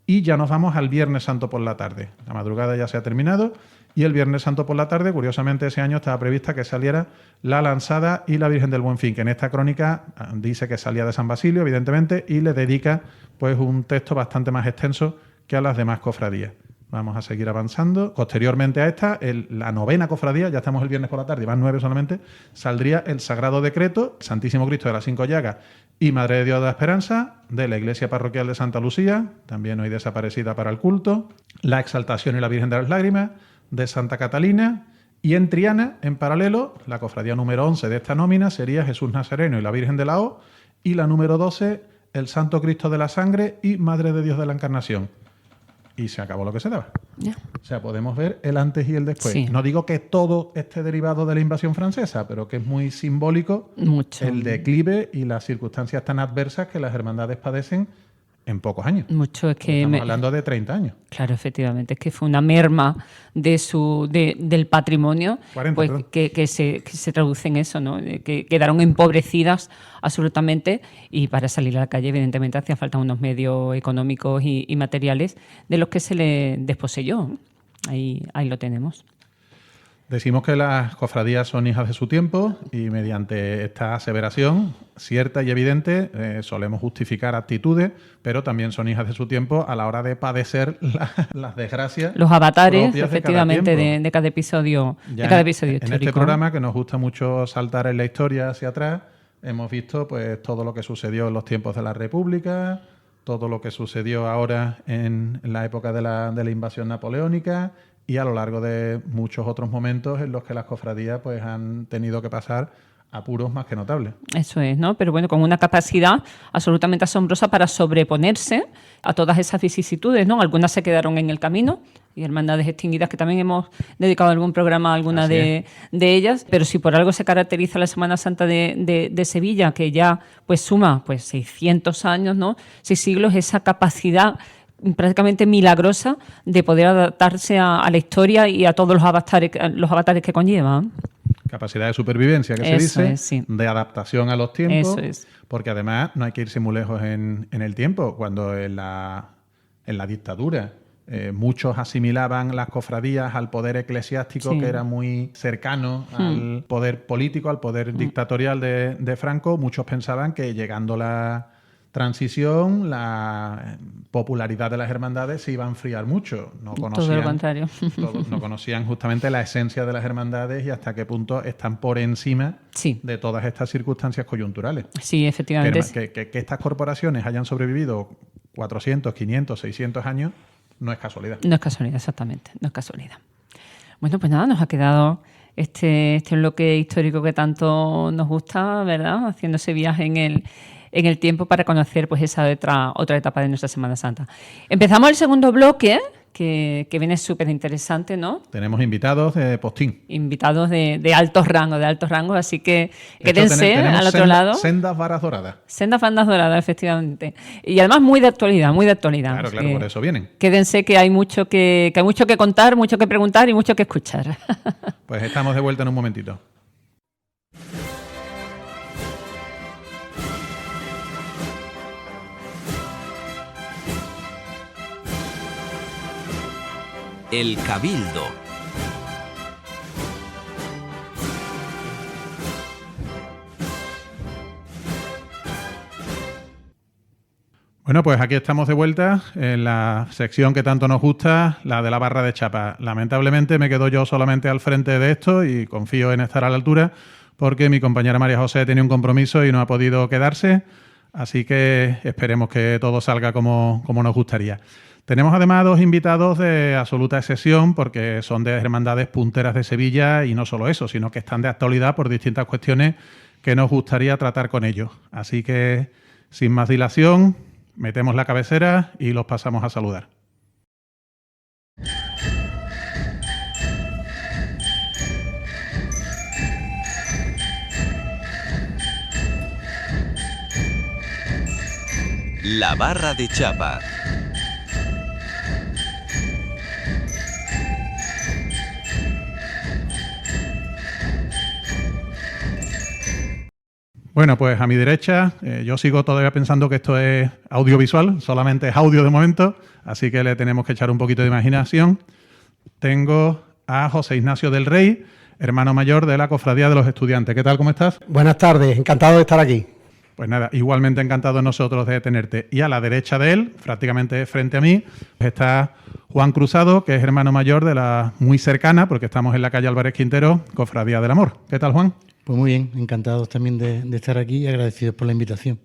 y ya nos vamos al Viernes Santo por la tarde. La madrugada ya se ha terminado y el Viernes Santo por la tarde, curiosamente ese año estaba prevista que saliera la Lanzada y la Virgen del Buen Fin, que en esta crónica dice que salía de San Basilio, evidentemente, y le dedica pues un texto bastante más extenso que a las demás cofradías. Vamos a seguir avanzando. Posteriormente a esta, la novena cofradía, ya estamos el viernes por la tarde, van 9 solamente, saldría el Sagrado Decreto, Santísimo Cristo de las Cinco Llagas y Madre de Dios de la Esperanza, de la Iglesia Parroquial de Santa Lucía, también hoy desaparecida para el culto, la Exaltación y la Virgen de las Lágrimas, de Santa Catalina, y en Triana, en paralelo, la cofradía número 11 de esta nómina sería Jesús Nazareno y la Virgen de la O, y la número 12, el Santo Cristo de la Sangre y Madre de Dios de la Encarnación. Y se acabó lo que se daba. Ya. O sea, podemos ver el antes y el después. Sí. No digo que todo esté derivado de la invasión francesa, pero que es muy simbólico Mucho. el declive y las circunstancias tan adversas que las hermandades padecen en pocos años. Mucho es que Estamos hablando de 30 años. Claro, efectivamente, es que fue una merma del patrimonio 40, pues, perdón. que se traduce en eso, ¿no? Que quedaron empobrecidas absolutamente y para salir a la calle evidentemente hacía falta unos medios económicos y materiales de los que se le desposeyó. Ahí lo tenemos. Decimos que las cofradías son hijas de su tiempo y mediante esta aseveración cierta y evidente solemos justificar actitudes, pero también son hijas de su tiempo a la hora de padecer las desgracias. Los avatares, propias efectivamente, de cada tiempo. de cada episodio, Ya de cada episodio en histórico. este programa, que nos gusta mucho saltar en la historia hacia atrás, hemos visto pues todo lo que sucedió en los tiempos de la República, todo lo que sucedió ahora en la época de la invasión napoleónica y a lo largo de muchos otros momentos en los que las cofradías pues han tenido que pasar apuros más que notables. Eso es, ¿no? Pero bueno, con una capacidad absolutamente asombrosa para sobreponerse a todas esas vicisitudes, ¿no? Algunas se quedaron en el camino y hermandades extinguidas que también hemos dedicado algún programa a alguna de ellas, pero si por algo se caracteriza la Semana Santa de Sevilla, que ya pues suma pues 600 años, ¿no? 6 siglos, esa capacidad prácticamente milagrosa de poder adaptarse a la historia y a todos los avatares que conlleva. Capacidad de supervivencia, que se Eso dice, es, sí. de adaptación a los tiempos, Eso es. porque además no hay que irse muy lejos en el tiempo, cuando en la dictadura muchos asimilaban las cofradías al poder eclesiástico, Sí. que era muy cercano al poder político, al poder dictatorial de Franco. Muchos pensaban que llegando la transición, la popularidad de las hermandades se iba a enfriar mucho. Todo lo contrario. No conocían justamente la esencia de las hermandades y hasta qué punto están por encima Sí. de todas estas circunstancias coyunturales. Sí, efectivamente. Que estas corporaciones hayan sobrevivido 400, 500, 600 años no es casualidad. No es casualidad, exactamente, no es casualidad. Bueno, pues nada, nos ha quedado este bloque histórico que tanto nos gusta, ¿verdad? Haciendo ese viaje en el tiempo para conocer pues esa otra etapa de nuestra Semana Santa. Empezamos el segundo bloque, que viene súper interesante, ¿no? Tenemos invitados de postín. Invitados de altos rangos, así que De hecho, quédense tenemos al otro lado. sendas varas doradas. Sendas bandas doradas, efectivamente. Y además muy de actualidad, muy de actualidad. Claro, Así que por eso vienen. quédense que hay mucho que contar, mucho que preguntar y mucho que escuchar. Pues estamos de vuelta en un momentito. El Cabildo. Bueno, pues aquí estamos de vuelta en la sección que tanto nos gusta, la de la barra de chapa. Lamentablemente me quedo yo solamente al frente de esto y confío en estar a la altura porque mi compañera María José tenía un compromiso y no ha podido quedarse, así que esperemos que todo salga como nos gustaría. Tenemos además dos invitados de absoluta excepción porque son de hermandades punteras de Sevilla y no solo eso, sino que están de actualidad por distintas cuestiones que nos gustaría tratar con ellos. Así que, sin más dilación, metemos la cabecera y los pasamos a saludar. La barra de chapa. Bueno, pues a mi derecha, yo sigo todavía pensando que esto es audiovisual, solamente es audio de momento, así que le tenemos que echar un poquito de imaginación. Tengo a José Ignacio del Rey, hermano mayor de la Cofradía de los Estudiantes. ¿Qué tal? ¿Cómo estás? Buenas tardes, encantado de estar aquí. Pues nada, igualmente encantado nosotros de tenerte. Y a la derecha de él, prácticamente frente a mí, está Juan Cruzado, que es hermano mayor de la muy cercana, porque estamos en la calle Álvarez Quintero, Cofradía del Amor. ¿Qué tal, Juan? Pues muy bien, encantados también de estar aquí y agradecidos por la invitación.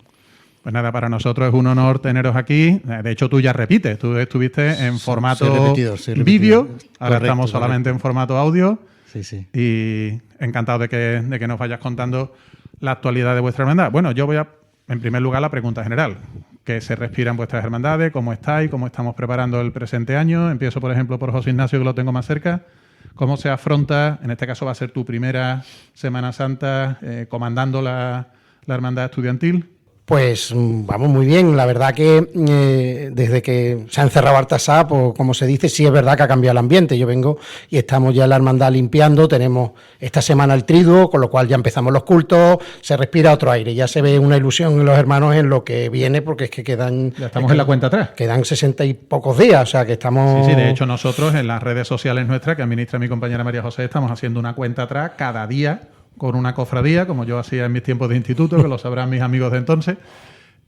Pues nada, para nosotros es un honor teneros aquí. De hecho, tú ya repites, tú estuviste en formato vídeo, ahora estamos solamente en formato audio. Sí, sí. Y encantado de que nos vayas contando la actualidad de vuestra hermandad. Bueno, yo voy a, en primer lugar, la pregunta general. ¿Qué se respira en vuestras hermandades? ¿Cómo estáis? ¿Cómo estamos preparando el presente año? Empiezo, por ejemplo, por José Ignacio, que lo tengo más cerca. ¿Cómo se afronta? En este caso va a ser tu primera Semana Santa comandando la hermandad estudiantil. Pues vamos muy bien, la verdad que desde que se ha encerrado Artasá, pues como se dice, sí es verdad que ha cambiado el ambiente. Yo vengo y estamos ya en la hermandad limpiando, tenemos esta semana el triduo, con lo cual ya empezamos los cultos, se respira otro aire, ya se ve una ilusión en los hermanos en lo que viene, porque es que quedan... Ya estamos en la cuenta atrás. Quedan 60 y pocos días, o sea que estamos... Sí, de hecho nosotros en las redes sociales nuestras, que administra mi compañera María José, estamos haciendo una cuenta atrás cada día, con una cofradía, como yo hacía en mis tiempos de instituto, que lo sabrán mis amigos de entonces,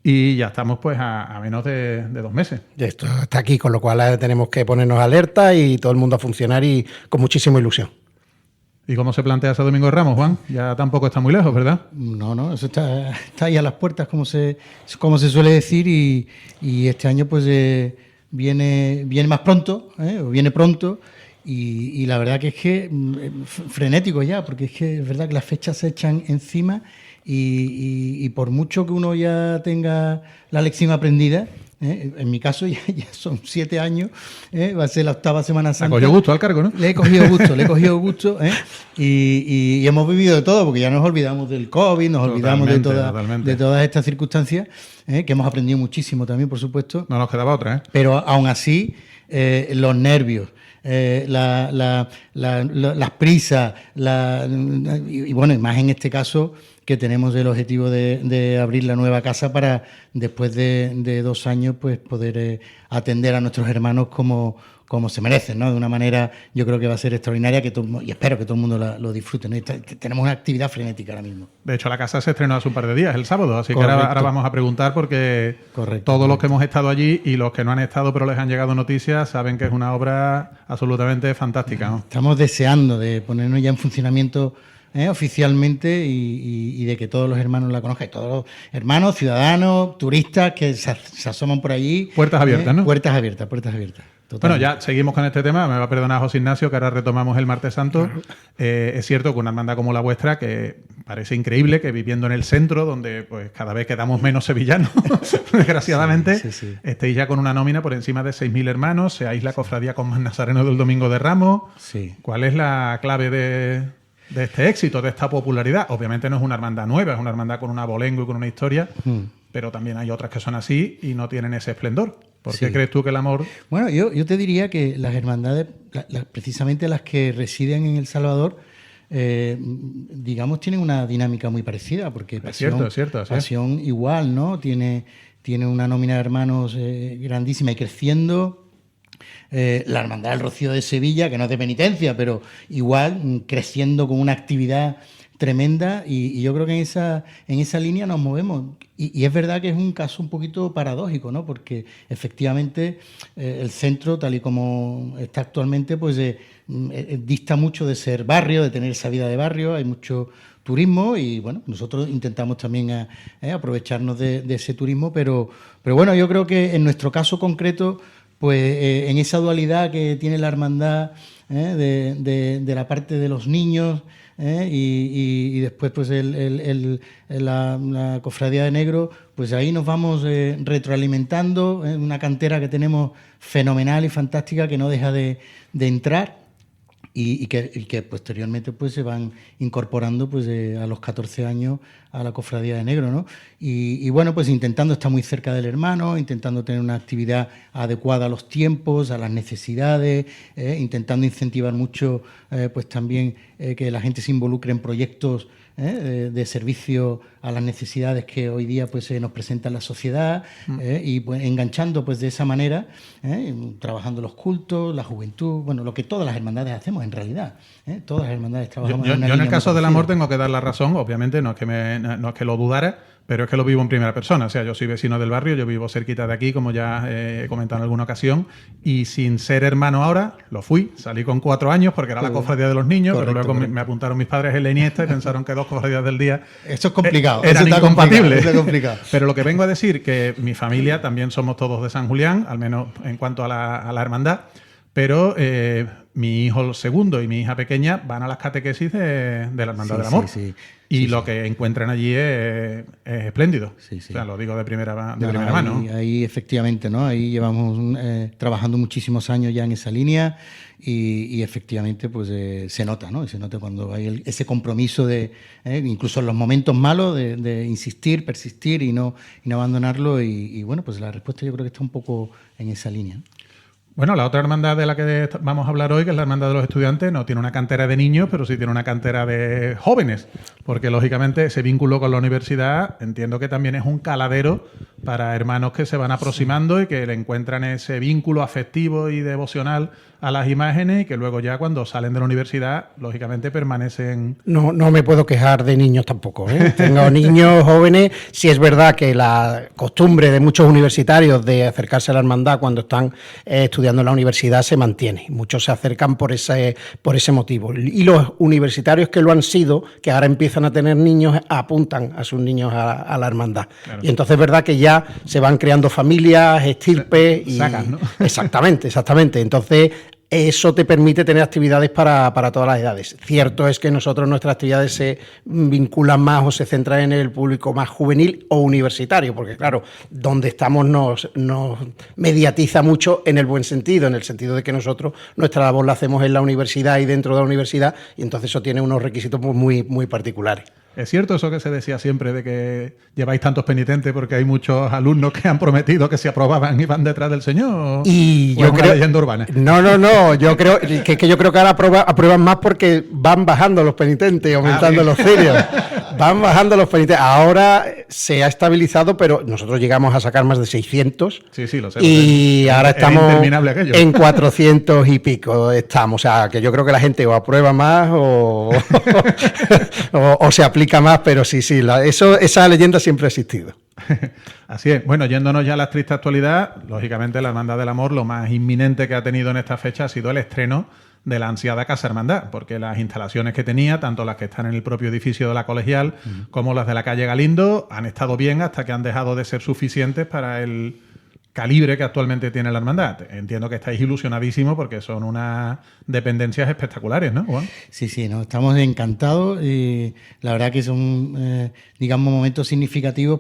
y ya estamos pues a menos de 2 meses. Y esto está aquí, con lo cual tenemos que ponernos alerta y todo el mundo a funcionar y con muchísima ilusión. ¿Y cómo se plantea ese Domingo de Ramos, Juan? Ya tampoco está muy lejos, ¿verdad? No, eso está ahí a las puertas, como se suele decir, y este año pues viene más pronto, o viene pronto. Y la verdad que es que frenético ya, porque es que es verdad que las fechas se echan encima y por mucho que uno ya tenga la lección aprendida, en mi caso ya son 7 años, va a ser la 8ª Semana Santa. ¿Te cogió gusto al cargo, no? Le he cogido gusto, y hemos vivido de todo, porque ya nos olvidamos del COVID, nos olvidamos de todas estas circunstancias, que hemos aprendido muchísimo también, por supuesto. No nos quedaba otra, ¿eh? Pero aún así, los nervios, las prisas, y bueno, y más en este caso que tenemos el objetivo de abrir la nueva casa para después de 2 años pues poder atender a nuestros hermanos como se merecen, ¿no? De una manera, yo creo que va a ser extraordinaria y espero que todo el mundo lo disfrute, ¿no? Tenemos una actividad frenética ahora mismo. De hecho, la casa se estrenó hace un par de días, el sábado, así Correcto. Que ahora vamos a preguntar porque todos los que hemos estado allí y los que no han estado pero les han llegado noticias saben que es una obra absolutamente fantástica, ¿no? Estamos deseando de ponernos ya en funcionamiento oficialmente y de que todos los hermanos la conozcan, todos los hermanos, ciudadanos, turistas que se asoman por allí. Puertas abiertas, ¿no? Puertas abiertas. Bueno, ya seguimos con este tema, me va a perdonar José Ignacio, que ahora retomamos el Martes Santo. Claro. Es cierto que una hermandad como la vuestra, que parece increíble que viviendo en el centro, donde pues cada vez quedamos menos sevillanos, desgraciadamente, sí. Estéis ya con una nómina por encima de 6.000 hermanos, seáis la cofradía con más nazarenos del Domingo de Ramos. Sí. ¿Cuál es la clave de este éxito, de esta popularidad? Obviamente no es una hermandad nueva, es una hermandad con un abolengo y con una historia, pero también hay otras que son así y no tienen ese esplendor. ¿Por qué crees tú que el amor...? Bueno, yo te diría que las hermandades, precisamente las que residen en El Salvador, digamos, tienen una dinámica muy parecida, porque Pasión, es cierto. Pasión igual, ¿no? Tiene una nómina de hermanos grandísima y creciendo. La Hermandad del Rocío de Sevilla, que no es de penitencia, pero igual creciendo con una actividad tremenda, y yo creo que en esa línea nos movemos. Y es verdad que es un caso un poquito paradójico, ¿no? Porque efectivamente el centro, tal y como está actualmente, pues dista mucho de ser barrio, de tener esa vida de barrio, hay mucho turismo y bueno, nosotros intentamos también aprovecharnos de ese turismo, pero bueno, yo creo que en nuestro caso concreto, pues en esa dualidad que tiene la hermandad de la parte de los niños, y después pues la cofradía de negro, pues ahí nos vamos retroalimentando, una cantera que tenemos fenomenal y fantástica que no deja de entrar y que posteriormente pues se van incorporando pues a los 14 años a la cofradía de negro, ¿no? Y bueno, pues intentando estar muy cerca del hermano, intentando tener una actividad adecuada a los tiempos, a las necesidades, intentando incentivar mucho pues también que la gente se involucre en proyectos de servicio a las necesidades que hoy día pues nos presenta la sociedad, y pues, enganchando pues de esa manera, trabajando los cultos, la juventud, bueno, lo que todas las hermandades hacemos en realidad. Todas las hermandades trabajamos Yo en una en el línea caso muy del amor parecida. tengo que dar la razón, obviamente no es que lo dudara, pero es que lo vivo en primera persona. O sea, yo soy vecino del barrio, yo vivo cerquita de aquí, como ya he comentado en alguna ocasión, y sin ser hermano ahora, lo fui, salí con 4 años porque era la cofradía de los niños, Correcto, pero luego correcto. me apuntaron mis padres en la Iniesta y pensaron que 2 cofradías del día Eso es complicado, eran eso está incompatibles. complicado, eso es complicado. Pero lo que vengo a decir, que mi familia también somos todos de San Julián, al menos en cuanto a la hermandad, pero mi hijo segundo y mi hija pequeña van a las catequesis de la Hermandad Sí, del Amor. sí, sí. Y Sí, lo sí. que encuentran allí es espléndido. Sí, sí. O sea, lo digo de primera No, mano. ahí efectivamente, ¿no? Ahí llevamos trabajando muchísimos años ya en esa línea y efectivamente pues se nota, ¿no? Se nota cuando hay ese compromiso de, incluso en los momentos malos, de insistir, persistir y no abandonarlo. Y bueno, pues la respuesta yo creo que está un poco en esa línea. Bueno, la otra hermandad de la que vamos a hablar hoy, que es la Hermandad de los Estudiantes, no tiene una cantera de niños, pero sí tiene una cantera de jóvenes, porque lógicamente ese vínculo con la universidad entiendo que también es un caladero para hermanos que se van aproximando y que le encuentran ese vínculo afectivo y devocional a las imágenes y que luego ya cuando salen de la universidad, lógicamente permanecen... No me puedo quejar de niños tampoco, ¿eh? Tengo niños jóvenes. Sí es verdad que la costumbre de muchos universitarios de acercarse a la hermandad cuando están estudiando en la universidad se mantiene. Muchos se acercan por ese motivo. Y los universitarios que lo han sido, que ahora empiezan a tener niños, apuntan a sus niños a la hermandad. Claro. Y entonces es verdad que ya se van creando familias, estirpes y... Sagas, ¿no? Exactamente. Entonces... eso te permite tener actividades para todas las edades. Cierto es que nuestras actividades se vinculan más o se centran en el público más juvenil o universitario, porque claro, donde estamos nos mediatiza mucho en el buen sentido, en el sentido de que nosotros nuestra labor la hacemos en la universidad y dentro de la universidad, y entonces eso tiene unos requisitos muy, muy particulares. ¿Es cierto eso que se decía siempre de que lleváis tantos penitentes porque hay muchos alumnos que han prometido que si aprobaban iban detrás del Señor? Y ¿O yo es una creo, leyenda urbana? No, yo creo que ahora aprueban más porque van bajando los penitentes, aumentando los cirios. Van bajando los penitentes. Ahora se ha estabilizado, pero nosotros llegamos a sacar más de 600. Sí, lo sé. Y ahora Era estamos interminable aquello. en 400 y pico. O sea, que yo creo que la gente o aprueba más o se aplica más, pero sí, esa leyenda siempre ha existido. Así es. Bueno, yéndonos ya a la triste actualidad, lógicamente la Hermandad del Amor, lo más inminente que ha tenido en esta fecha ha sido el estreno de la ansiada Casa Hermandad, porque las instalaciones que tenía, tanto las que están en el propio edificio de la Colegial como las de la calle Galindo, han estado bien hasta que han dejado de ser suficientes para el calibre que actualmente tiene la hermandad. Entiendo que estáis ilusionadísimos porque son unas dependencias espectaculares, ¿no, Juan? Sí, no, estamos encantados y la verdad que son, digamos, momentos significativos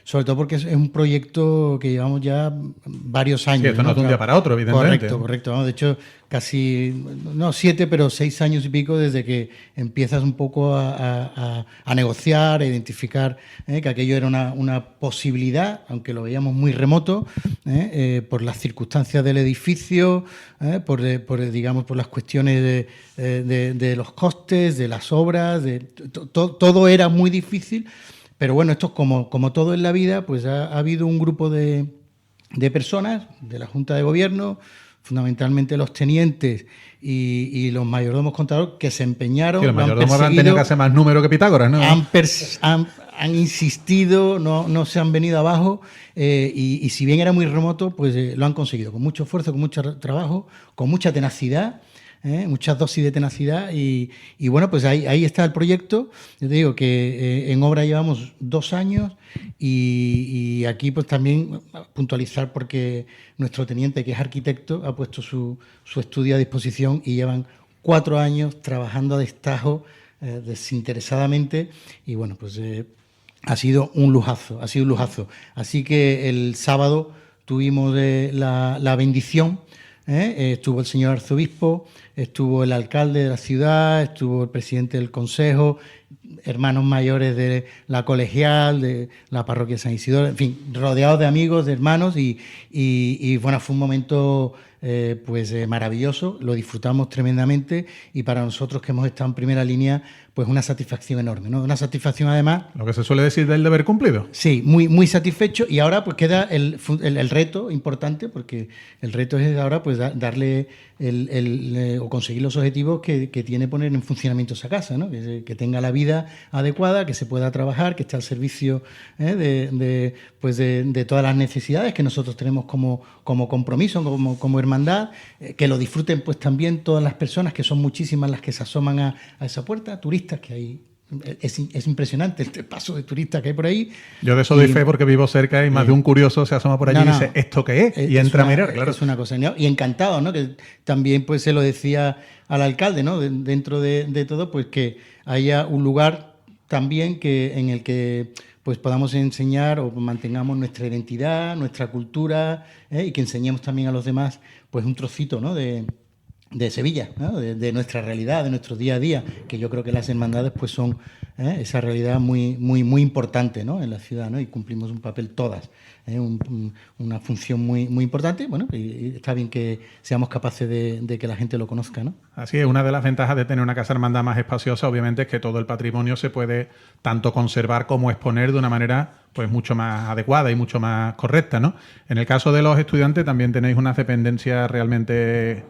sobre todo porque es un proyecto que llevamos ya varios años. Sí, esto no es de un día para otro, evidentemente. Correcto. Vamos, de hecho, casi, no 7, pero 6 años y pico desde que empiezas un poco a negociar, a identificar que aquello era una posibilidad, aunque lo veíamos muy remoto, por las circunstancias del edificio, digamos, por las cuestiones de los costes, de las obras, todo era muy difícil, pero bueno, esto como todo en la vida, pues ha habido un grupo de personas de la Junta de Gobierno, fundamentalmente los tenientes y los mayordomos contadores, que se empeñaron. Sí, los mayordomos han tenido que hacer más número que Pitágoras, ¿no? Han insistido, no se han venido abajo, y si bien era muy remoto, pues lo han conseguido, con mucho esfuerzo, con mucho trabajo, con mucha tenacidad, muchas dosis de tenacidad, y bueno, pues ahí está el proyecto. Yo te digo que en obra llevamos 2 años, y aquí pues también puntualizar porque nuestro teniente, que es arquitecto, ha puesto su estudio a disposición y llevan 4 años trabajando a destajo, desinteresadamente, y bueno, pues ha sido un lujazo. Así que el sábado tuvimos la bendición, estuvo el señor arzobispo, estuvo el alcalde de la ciudad, estuvo el presidente del consejo, hermanos mayores de la colegial, de la parroquia de San Isidoro, en fin, rodeados de amigos, de hermanos, y bueno, fue un momento maravilloso, lo disfrutamos tremendamente y para nosotros que hemos estado en primera línea, pues una satisfacción enorme, ¿no? Una satisfacción además... Lo que se suele decir del deber cumplido. Sí, muy, muy satisfecho y ahora pues queda el reto importante porque el reto es ahora pues darle o conseguir los objetivos que tiene poner en funcionamiento esa casa, ¿no? Que tenga la vida adecuada, que se pueda trabajar, que esté al servicio de todas las necesidades que nosotros tenemos como compromiso, como hermandad, que lo disfruten pues también todas las personas, que son muchísimas las que se asoman a esa puerta, turistas que hay. Es impresionante el paso de turistas que hay por ahí. Yo de eso doy fe porque vivo cerca y más de un curioso se asoma por allí y dice, ¿esto qué es? Y entra a mirar, claro. Es una cosa, y encantado, ¿no? Que también pues se lo decía al alcalde, ¿no? Dentro de todo, pues que haya un lugar también en el que pues podamos enseñar o mantengamos nuestra identidad, nuestra cultura, y que enseñemos también a los demás pues un trocito, ¿no? de Sevilla, ¿no? De nuestra realidad, de nuestro día a día, que yo creo que las hermandades pues son esa realidad muy, muy, muy importante, ¿no? En la ciudad, ¿no? Y cumplimos un papel todas, una función muy, muy importante. Bueno, y está bien que seamos capaces de que la gente lo conozca, ¿no? Así es, una de las ventajas de tener una casa hermandad más espaciosa, obviamente, es que todo el patrimonio se puede tanto conservar como exponer de una manera pues mucho más adecuada y mucho más correcta, ¿no? En el caso de los estudiantes también tenéis unas dependencias realmente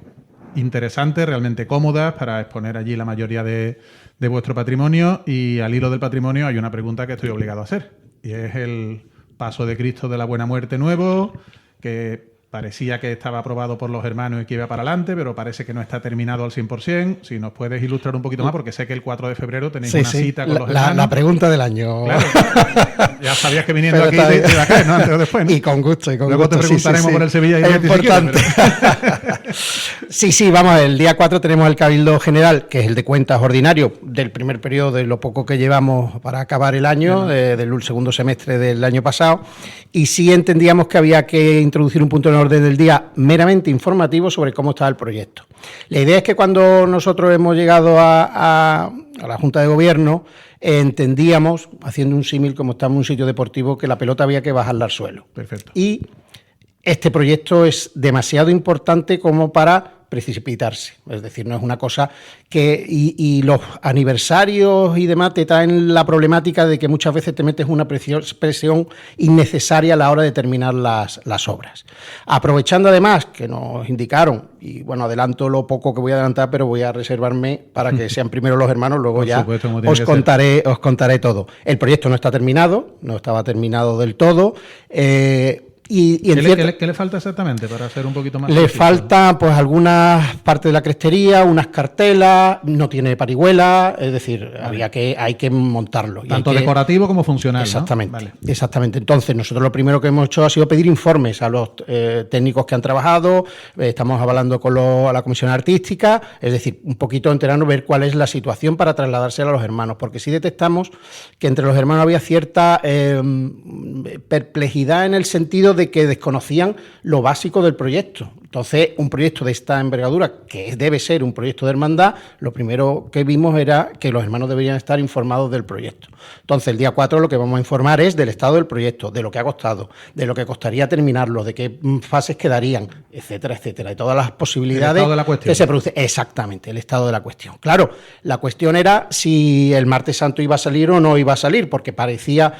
interesantes, realmente cómodas para exponer allí la mayoría de vuestro patrimonio, y al hilo del patrimonio hay una pregunta que estoy obligado a hacer y es el paso de Cristo de la Buena Muerte nuevo, que parecía que estaba aprobado por los hermanos y que iba para adelante, pero parece que no está terminado al 100%. Si nos puedes ilustrar un poquito más, porque sé que el 4 de febrero tenéis una cita con los hermanos. La pregunta del año. Claro. Ya sabías que viniendo aquí te iba a caer, ¿no? Antes o después, ¿no? Y con gusto, Luego te preguntaremos por el Sevilla y es importante. Sí, vamos, el día 4 tenemos el Cabildo General, que es el de cuentas ordinario del primer periodo, de lo poco que llevamos para acabar el año, del segundo semestre del año pasado, y sí entendíamos que había que introducir un punto en orden del día meramente informativo sobre cómo estaba el proyecto. La idea es que cuando nosotros hemos llegado a la Junta de Gobierno, entendíamos, haciendo un símil como estamos en un sitio deportivo, que la pelota había que bajarla al suelo. Perfecto. Y este proyecto es demasiado importante como para precipitarse. Es decir, no es una cosa que... Y los aniversarios y demás te traen la problemática de que muchas veces te metes una presión innecesaria a la hora de terminar las obras. Aprovechando además que nos indicaron, y bueno, adelanto lo poco que voy a adelantar, pero voy a reservarme para que sean primero los hermanos, luego Por ya supuesto, os contaré todo. El proyecto no está terminado, no estaba terminado del todo. ¿Qué le falta exactamente para hacer un poquito más? Le falta pues algunas partes de la crestería, unas cartelas, no tiene parihuela, es decir, vale. Hay que montarlo. Tanto decorativo como funcional, exactamente, ¿no? Vale. Exactamente. Entonces, nosotros lo primero que hemos hecho ha sido pedir informes a los técnicos que han trabajado, estamos hablando con la comisión artística, es decir, un poquito enterarnos, ver cuál es la situación para trasladársela a los hermanos, porque sí detectamos que entre los hermanos había cierta perplejidad en el sentido de que desconocían lo básico del proyecto. Entonces, un proyecto de esta envergadura, que debe ser un proyecto de hermandad, lo primero que vimos era que los hermanos deberían estar informados del proyecto. Entonces, el día 4 lo que vamos a informar es del estado del proyecto, de lo que ha costado, de lo que costaría terminarlo, de qué fases quedarían, etcétera, etcétera, de todas las posibilidades el estado de la cuestión. Que se produce. Exactamente, el estado de la cuestión. Claro, la cuestión era si el martes santo iba a salir o no iba a salir, porque parecía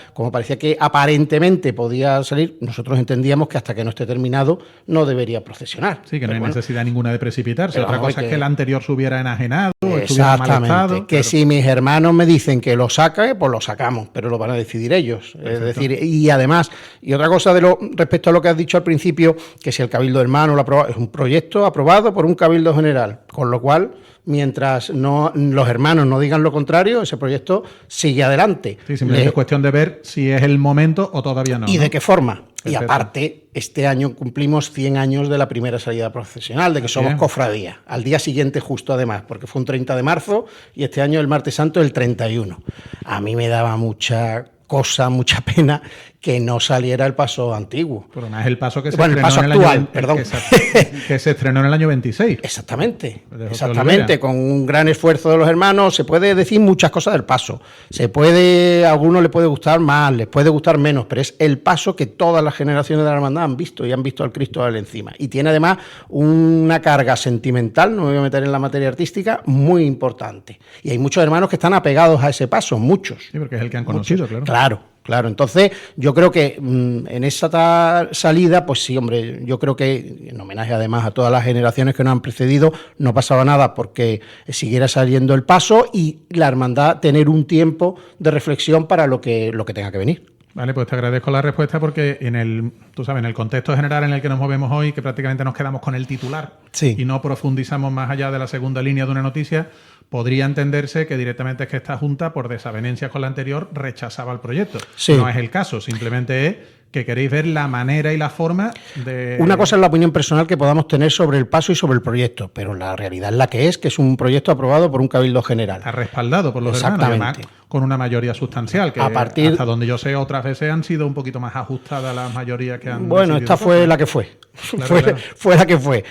que aparentemente podía salir, nosotros entendíamos que hasta que no esté terminado no debería procesionar. Sí, que no hay necesidad ninguna de precipitarse. Otra cosa es que el anterior se hubiera enajenado o estuviera mal estado. Que claro. Si mis hermanos me dicen que lo saque, pues lo sacamos, pero lo van a decidir ellos. Perfecto. Es decir, y además, y otra cosa respecto a lo que has dicho al principio, que si el Cabildo Hermano lo aprueba, es un proyecto aprobado por un Cabildo General, con lo cual, mientras los hermanos no digan lo contrario, ese proyecto sigue adelante. Sí, simplemente es cuestión de ver si es el momento o todavía no. ¿Y de qué forma? Perfecto. Y aparte, este año cumplimos 100 años de la primera salida procesional, de que somos cofradía. Al día siguiente justo además, porque fue un 30 de marzo y este año el martes santo el 31. A mí me daba mucha cosa, mucha pena que no saliera el paso antiguo. Pero no es el paso que se Bueno, el estrenó paso en el actual, año, perdón. que se estrenó en el año 26. Exactamente, De José exactamente, Olivera. con un gran esfuerzo de los hermanos. Se puede decir muchas cosas del paso. A algunos les puede gustar más, les puede gustar menos, pero es el paso que todas las generaciones de la hermandad han visto y han visto al Cristo al encima. Y tiene además una carga sentimental, no me voy a meter en la materia artística, muy importante. Y hay muchos hermanos que están apegados a ese paso, muchos. Sí, porque es el que han conocido, Claro. Claro, entonces yo creo que en esa salida, pues sí, hombre, yo creo que en homenaje además a todas las generaciones que nos han precedido, no pasaba nada porque siguiera saliendo el paso y la hermandad tener un tiempo de reflexión para lo que tenga que venir. Vale, pues te agradezco la respuesta porque en el contexto general en el que nos movemos hoy, que prácticamente nos quedamos con el titular Sí. y no profundizamos más allá de la segunda línea de una noticia, podría entenderse que directamente es que esta Junta, por desavenencias con la anterior, rechazaba el proyecto. Sí. No es el caso, simplemente es que queréis ver la manera y la forma de... Una cosa es la opinión personal que podamos tener sobre el paso y sobre el proyecto, pero la realidad es la que es un proyecto aprobado por un cabildo general. Está respaldado por los hermanos, y además Exactamente. con una mayoría sustancial, que hasta donde yo sé otras veces han sido un poquito más ajustadas las mayorías que han... Bueno, esta fue la que fue. Claro. Fue la que fue.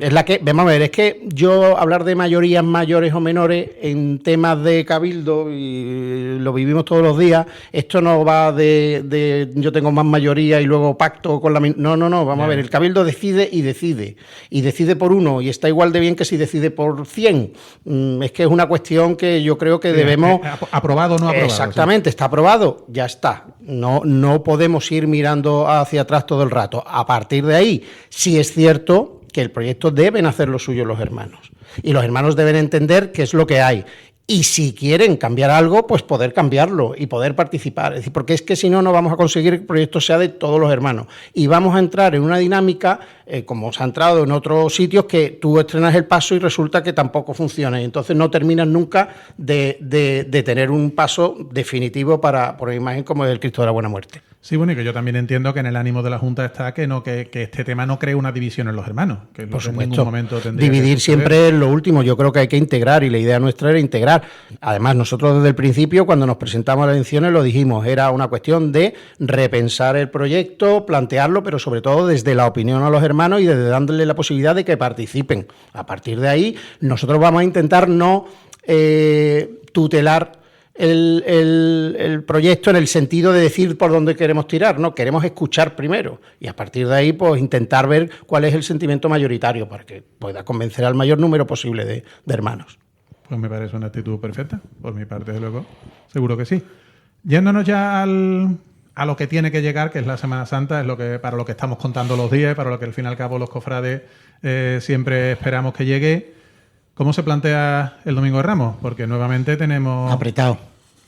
Es la que, vamos a ver, es que yo hablar de mayorías mayores o menores en temas de cabildo, y lo vivimos todos los días, esto no va de yo tengo más mayoría y luego pacto con la... No, vamos a ver, el cabildo decide y decide por uno y está igual de bien que si decide por 100. Es que es una cuestión que yo creo que debemos... ¿Aprobado o no aprobado? Exactamente, está aprobado, ya está. No podemos ir mirando hacia atrás todo el rato. A partir de ahí, sí es cierto que el proyecto deben hacer lo suyo los hermanos. Y los hermanos deben entender qué es lo que hay. Y si quieren cambiar algo, pues poder cambiarlo y poder participar. Es decir, porque es que si no, no vamos a conseguir que el proyecto sea de todos los hermanos. Y vamos a entrar en una dinámica, como se ha entrado en otros sitios, que tú estrenas el paso y resulta que tampoco funciona. Y entonces no terminas nunca de tener un paso definitivo por una imagen como el Cristo de la Buena Muerte. Sí, bueno, y que yo también entiendo que en el ánimo de la Junta está que este tema no cree una división en los hermanos. Que es lo Por que en supuesto, ningún momento tendría que dividir suceder. siempre es lo último. Yo creo que hay que integrar y la idea nuestra era integrar. Además, nosotros desde el principio, cuando nos presentamos a las elecciones, lo dijimos, era una cuestión de repensar el proyecto, plantearlo, pero sobre todo desde la opinión a los hermanos y desde dándole la posibilidad de que participen. A partir de ahí, nosotros vamos a intentar no tutelar el proyecto en el sentido de decir por dónde queremos tirar, no, queremos escuchar primero y a partir de ahí pues intentar ver cuál es el sentimiento mayoritario para que pueda convencer al mayor número posible de hermanos. Pues me parece una actitud perfecta, por mi parte, desde luego, seguro que sí. Yéndonos ya a lo que tiene que llegar, que es la Semana Santa, es para lo que estamos contando los días, para lo que al fin y al cabo los cofrades siempre esperamos que llegue. ¿Cómo se plantea el Domingo de Ramos? Porque nuevamente tenemos... Apretado.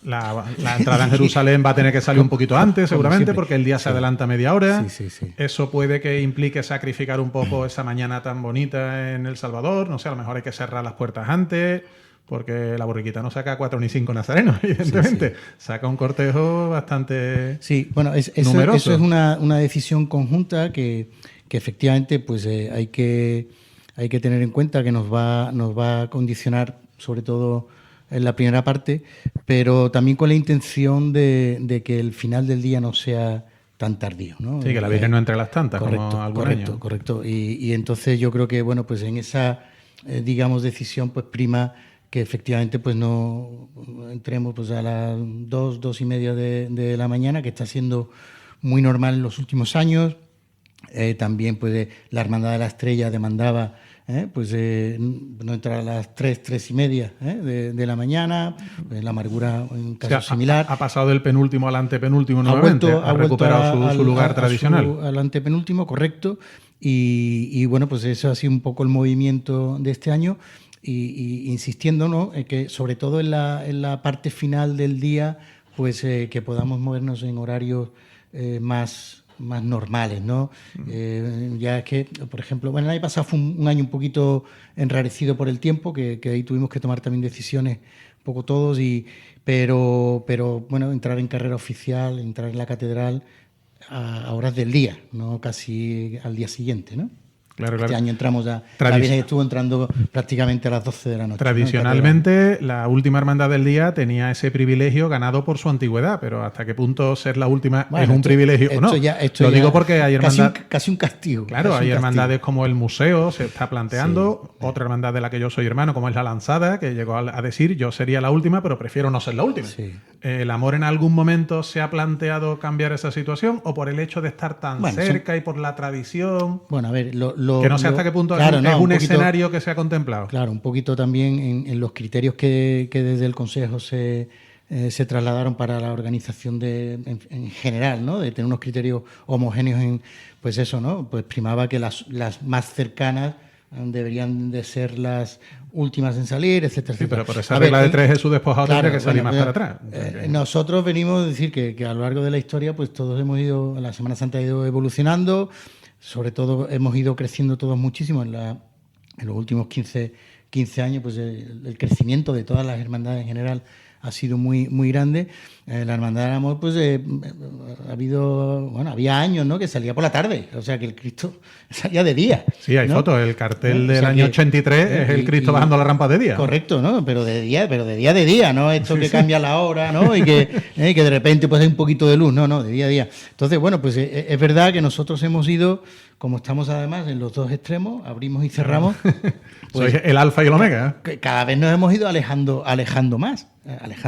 La entrada en Jerusalén va a tener que salir un poquito antes, seguramente, siempre. porque el día se adelanta media hora. Sí. Eso puede que implique sacrificar un poco esa mañana tan bonita en El Salvador. No sé, a lo mejor hay que cerrar las puertas antes, porque la borriquita no saca 4 ni 5 nazarenos, evidentemente. Saca un cortejo bastante numeroso. Eso es una decisión conjunta que efectivamente pues hay que tener en cuenta que nos va a condicionar, sobre todo en la primera parte, pero también con la intención de que el final del día no sea tan tardío, ¿no? Sí, que la Virgen no entre las tantas, como algún año. Correcto. Y entonces yo creo que, bueno, pues en esa, decisión, pues prima que efectivamente pues no entremos pues a las 2:30 de la mañana, que está siendo muy normal en los últimos años. También pues la Hermandad de la Estrella demandaba no entrar a las 3:30 de la mañana, la amargura en caso similar. Ha pasado del penúltimo al antepenúltimo Ha nuevamente, vuelto ha recuperado su lugar tradicional. Al antepenúltimo, correcto. Y bueno, pues eso ha sido un poco el movimiento de este año. Y insistiendo, ¿no?, que sobre todo en la parte final del día, pues que podamos movernos en horarios más normales, ¿no? Ya es que, por ejemplo, bueno, el año pasado fue un año un poquito enrarecido por el tiempo, que ahí tuvimos que tomar también decisiones un poco todos, pero bueno, entrar en carrera oficial, entrar en la catedral a horas del día, no casi al día siguiente, ¿no? Claro. Este año entramos ya, la Virgen estuvo entrando prácticamente a las 12 de la noche. Tradicionalmente, ¿no? La última hermandad del día tenía ese privilegio ganado por su antigüedad, pero ¿hasta qué punto ser la última es un privilegio o no? Lo digo porque hay hermandades... Casi un castigo. Claro, hay hermandades como el Museo, se está planteando, otra hermandad de la que yo soy hermano, como es la Lanzada, que llegó a decir, yo sería la última, pero prefiero no ser la última. Sí. ¿El Amor en algún momento se ha planteado cambiar esa situación o por el hecho de estar tan cerca y por la tradición? Bueno, a ver, que no sé hasta qué punto es un poquito, escenario que se ha contemplado. Claro, un poquito también en los criterios que desde el Consejo se trasladaron para la organización en general, ¿no? De tener unos criterios homogéneos pues eso, ¿no? Pues primaba que las más cercanas deberían de ser las últimas en salir, etcétera. Sí, pero por esa regla de 3 Jesús despojado tendría que salir más para atrás. Nosotros venimos a decir que a lo largo de la historia, pues todos hemos ido, la Semana Santa ha ido evolucionando, sobre todo hemos ido creciendo todos muchísimo en los últimos 15 años, pues el crecimiento de todas las hermandades en general ha sido muy, muy grande. La Hermandad del Amor, pues había años, ¿no?, que salía por la tarde, o sea que el Cristo salía de día. Sí, hay fotos, el cartel del año 83 es el Cristo bajando la rampa de día. Correcto, ¿no? Pero de día, ¿no? Esto que cambia la hora, ¿no? Y que de repente pues hay un poquito de luz, no, de día. Entonces, bueno, pues es verdad que nosotros hemos ido, como estamos además en los dos extremos, abrimos y cerramos. Pues, sois el alfa y el omega. Cada vez nos hemos ido alejando más,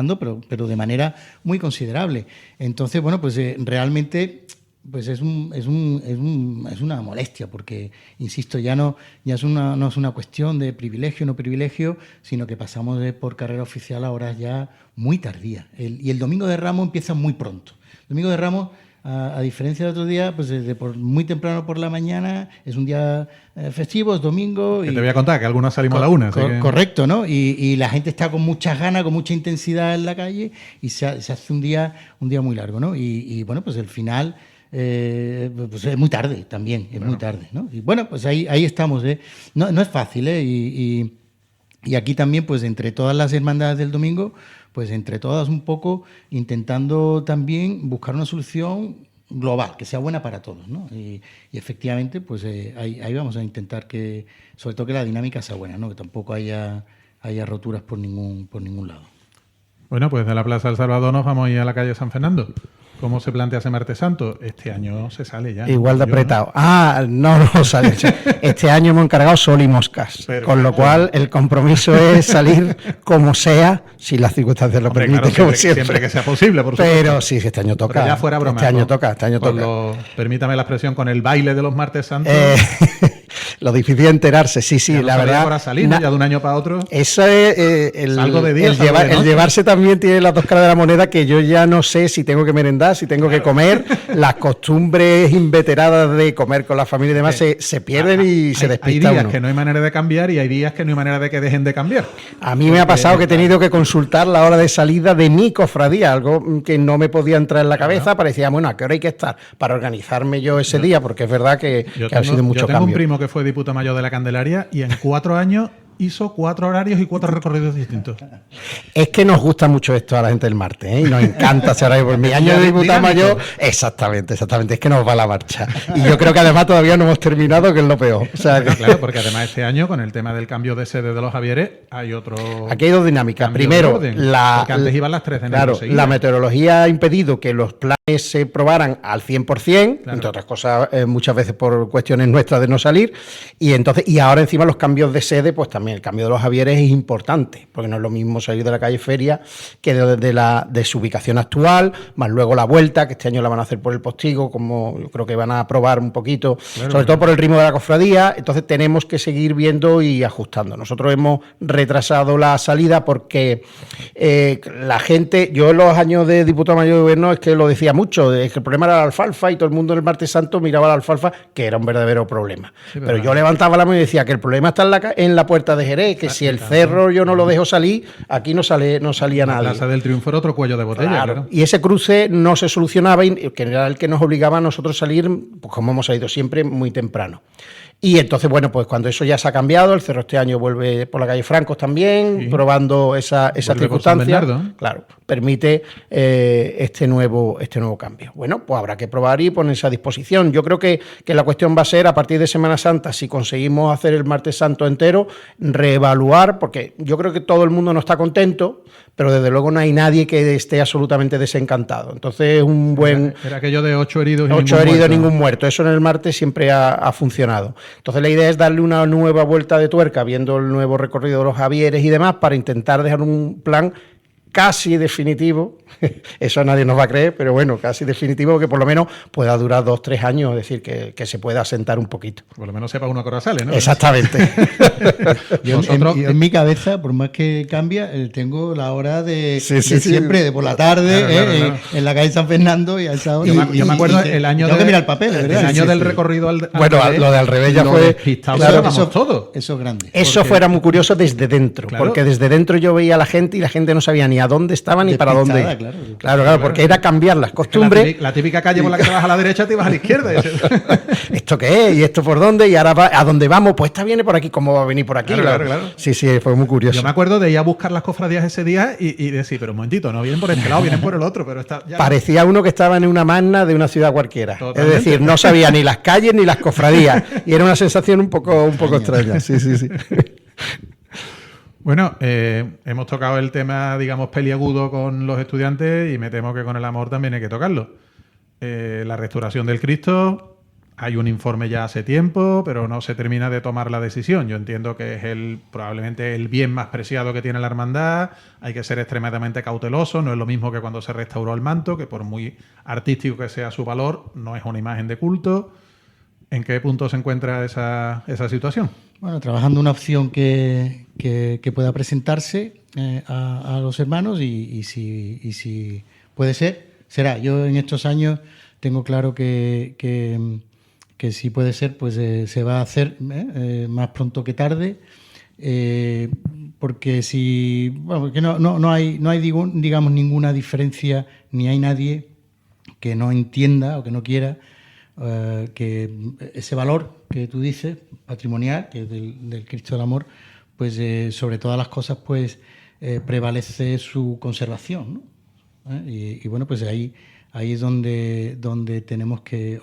pero de manera muy considerable. Entonces, bueno, pues realmente pues es una molestia, porque, insisto, no es una cuestión de privilegio o no privilegio, sino que pasamos por carrera oficial a horas ya muy tardías. Y el Domingo de Ramos empieza muy pronto. El Domingo de Ramos, a diferencia de otro día, pues desde muy temprano por la mañana, es un día festivo, es domingo. Que te voy a contar que algunos salimos a la una. Correcto, ¿no? Y la gente está con muchas ganas, con mucha intensidad en la calle y se hace un día muy largo, ¿no? Y bueno, pues el final pues es muy tarde también, muy tarde, ¿no? Y bueno, pues ahí estamos, ¿eh? No es fácil, ¿eh? Y aquí también, pues entre todas las hermandades del domingo, pues entre todas un poco intentando también buscar una solución global, que sea buena para todos, ¿no? Y efectivamente, pues ahí vamos a intentar que, sobre todo que la dinámica sea buena, ¿no? Que tampoco haya roturas por ningún lado. Bueno, pues de la Plaza del Salvador nos vamos a ir a la calle San Fernando. ¿Cómo se plantea ese martes santo? Este año se sale ya. Igual de apretado. No sale. Este año hemos encargado sol y moscas. Con lo cual, el compromiso es salir como sea, si las circunstancias lo permiten. Claro, siempre que sea posible, por supuesto. Pero sí, este año toca. Pero ya fuera broma. Este año toca. Permítame la expresión, con el baile de los martes santos. Lo difícil es enterarse, sí, ya la verdad. Para salir, ya de un año para otro. Eso es salgo de día, el llevarse también tiene las dos caras de la moneda, que yo ya no sé si tengo que merendar, si tengo que comer. Las costumbres inveteradas de comer con la familia y demás se pierden y se despista. Hay días uno. que no hay manera de cambiar y hay días que no hay manera de que dejen de cambiar. A mí me ha pasado que he tenido que consultar la hora de salida de mi cofradía, algo que no me podía entrar en la cabeza. Parecía, bueno, ¿a qué hora hay que estar? Para organizarme yo ese día, porque es verdad que ha sido mucho cambio. Yo tengo un primo que fue diputado mayor de la Candelaria y en 4 años hizo 4 horarios y 4 recorridos distintos. Es que nos gusta mucho esto a la gente del martes, ¿eh? Y nos encanta ese horario. Por mi año de diputado mayor, exactamente, es que nos va la marcha. Y yo creo que además todavía no hemos terminado, que es lo peor. O sea, claro, porque además este año, con el tema del cambio de sede de los Javieres, hay otro... Aquí hay dos dinámicas. Primero, porque antes iban las 3 de enero. Claro, la meteorología ha impedido que los planes se probaran al 100%, entre otras cosas, muchas veces por cuestiones nuestras de no salir, y ahora encima los cambios de sede, pues también el cambio de los Javieres es importante, porque no es lo mismo salir de la calle Feria que de su ubicación actual, más luego la vuelta, que este año la van a hacer por el Postigo, como yo creo que van a probar un poquito, sobre todo por el ritmo de la cofradía. Entonces tenemos que seguir viendo y ajustando. Nosotros hemos retrasado la salida porque la gente, yo en los años de diputado mayor de gobierno es que lo decía mucho, es que el problema era la alfalfa y todo el mundo el martes santo miraba la alfalfa, que era un verdadero problema. Sí, pero yo levantaba la mano y decía que el problema está en la puerta de Jerez, que si el cerro yo no lo dejo salir, aquí no salía nadie. La Plaza del Triunfo era otro cuello de botella, claro. Y ese cruce no se solucionaba, y que era el que nos obligaba a nosotros a salir, pues como hemos salido siempre, muy temprano. Y entonces, bueno, pues cuando eso ya se ha cambiado, el cerro este año vuelve por la calle Francos también, Sí. probando esa Vuelve por San circunstancia. Bernardo. Claro, permite este nuevo cambio. Bueno, pues habrá que probar y ponerse a disposición. Yo creo que la cuestión va a ser, a partir de Semana Santa, si conseguimos hacer el Martes Santo entero, reevaluar, porque yo creo que todo el mundo no está contento, pero desde luego no hay nadie que esté absolutamente desencantado. Entonces, un buen... Era aquello de 8 heridos y 8 ningún heridos, muerto. ningún muerto. Eso en el martes siempre ha funcionado. Entonces la idea es darle una nueva vuelta de tuerca, viendo el nuevo recorrido de los Javieres y demás, para intentar dejar un plan casi definitivo. Eso nadie nos va a creer, pero bueno, casi definitivo, que por lo menos pueda durar 2-3 años, es decir, que se pueda asentar un poquito. Por lo menos sepa uno que ahora sale, ¿no? Exactamente. Yo, Vosotros- en mi cabeza, por más que cambia, tengo la hora de, Sí, de sí, sí. siempre, de por la tarde, Claro, claro. En la calle San Fernando y a esa hora. Yo me acuerdo y el año tengo que de- mirar el papel, ¿verdad? El año Sí, del sí. recorrido al Bueno, revés, lo de al revés ya lo fue... despistados claro, estábamos todos. Eso es grande. Eso fuera muy curioso desde dentro, Claro. porque desde dentro yo veía a la gente y la gente no sabía ni a dónde estaba ni para dónde. Despistada, ir. claro. Claro, porque era cambiar las Que costumbres. la típica calle por la que te vas a la derecha te vas a la izquierda. ¿Esto qué es? ¿Y esto por dónde? ¿Y ahora a dónde vamos? Pues esta viene por aquí. ¿Cómo va a venir por aquí? Claro. Sí, fue muy curioso. Yo me acuerdo de ir a buscar las cofradías ese día y decir, pero un momentito, no vienen por este lado, vienen por el otro, pero está ya... Parecía uno que estaba en una magna de una ciudad cualquiera. Totalmente. Es decir, no sabía ni las calles ni las cofradías. Y era una sensación un poco extraña. Sí. Bueno, hemos tocado el tema, digamos, peliagudo con los estudiantes y me temo que con el amor también hay que tocarlo. La restauración del Cristo, hay un informe ya hace tiempo, pero no se termina de tomar la decisión. Yo entiendo que es probablemente el bien más preciado que tiene la hermandad, hay que ser extremadamente cauteloso, no es lo mismo que cuando se restauró el manto, que por muy artístico que sea su valor, no es una imagen de culto. ¿En qué punto se encuentra esa situación? Bueno, trabajando una opción que pueda presentarse a los hermanos y si puede ser, será. Yo en estos años tengo claro que si puede ser, pues se va a hacer más pronto que tarde, porque si, bueno, que no hay digamos ninguna diferencia, ni hay nadie que no entienda o que no quiera que ese valor que tú dices, patrimonial, que es del Cristo del Amor, pues sobre todas las cosas, pues prevalece su conservación, ¿no? Y bueno, pues ahí es donde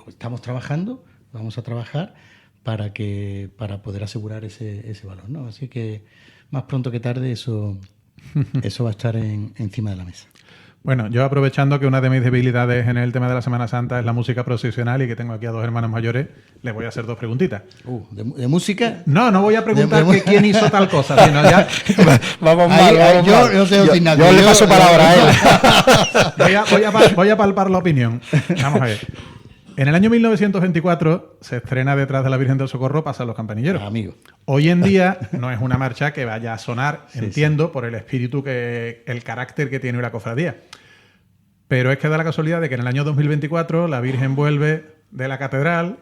estamos trabajando, vamos a trabajar para poder asegurar ese valor, ¿no? Así que más pronto que tarde eso va a estar encima de la mesa. Bueno, yo aprovechando que una de mis debilidades en el tema de la Semana Santa es la música procesional y que tengo aquí a dos hermanos mayores, les voy a hacer dos preguntitas. ¿De música? No voy a preguntar que quién hizo tal cosa, sino ya Vamos Ahí, mal. yo no sé sin nada. Yo le paso palabra a él. voy a palpar la opinión. Vamos a ver. En el año 1924 se estrena Detrás de la Virgen del Socorro Pasan los Campanilleros. Amigo. Hoy en día no es una marcha que vaya a sonar, Sí, entiendo, por el espíritu, el carácter que tiene la cofradía. Pero es que da la casualidad de que en el año 2024 la Virgen vuelve de la catedral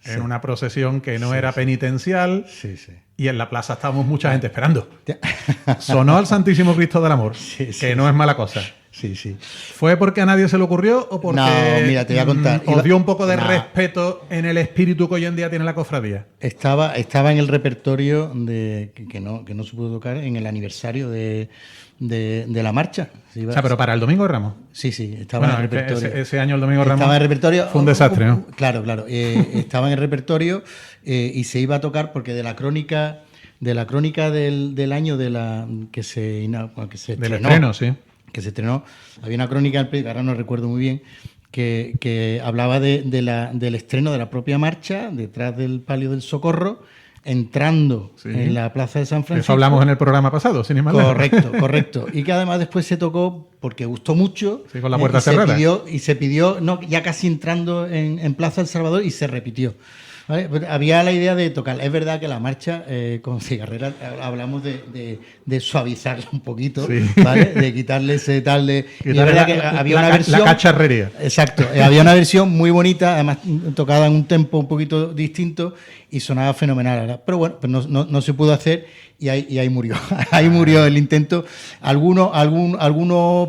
en una procesión que no era penitencial Sí, sí. y en la plaza estábamos mucha gente esperando. Sonó al Santísimo Cristo del Amor, que no es mala cosa. Sí, sí. ¿Fue porque a nadie se le ocurrió o porque No, mira, te voy a contar. os dio un poco de No. respeto en el espíritu que hoy en día tiene la cofradía? Estaba en el repertorio que no se pudo tocar en el aniversario de la marcha. Sí, O sea, pero para el Domingo de Ramos. sí, estaba Bueno, en el repertorio. ese año el Domingo de Ramos Estaba en el repertorio. fue un desastre, ¿no? Claro. Estaba en el repertorio y se iba a tocar porque de la crónica del año que se Del estrenó, estreno, sí. que se estrenó, había una crónica, ahora no recuerdo muy bien, que hablaba del estreno de la propia marcha detrás del Palio del Socorro, entrando Sí. en la Plaza de San Francisco. Eso hablamos en el programa pasado, sin ir más lejos. Correcto. Y que además después se tocó porque gustó mucho. Sí, con la puerta y cerrada. Se pidió, ya casi entrando en Plaza El Salvador, y se repitió. ¿Vale? Había la idea de tocar. Es verdad que la marcha con Cigarrera hablamos de suavizarla un poquito, Sí. ¿vale? De quitarle ese tal de. Y es verdad que había una versión. La cacharrería. Exacto, había una versión muy bonita, además tocada en un tempo un poquito distinto y sonaba fenomenal. ¿Verdad? Pero bueno, pues no se pudo hacer y ahí murió. Ahí murió el intento. Alguno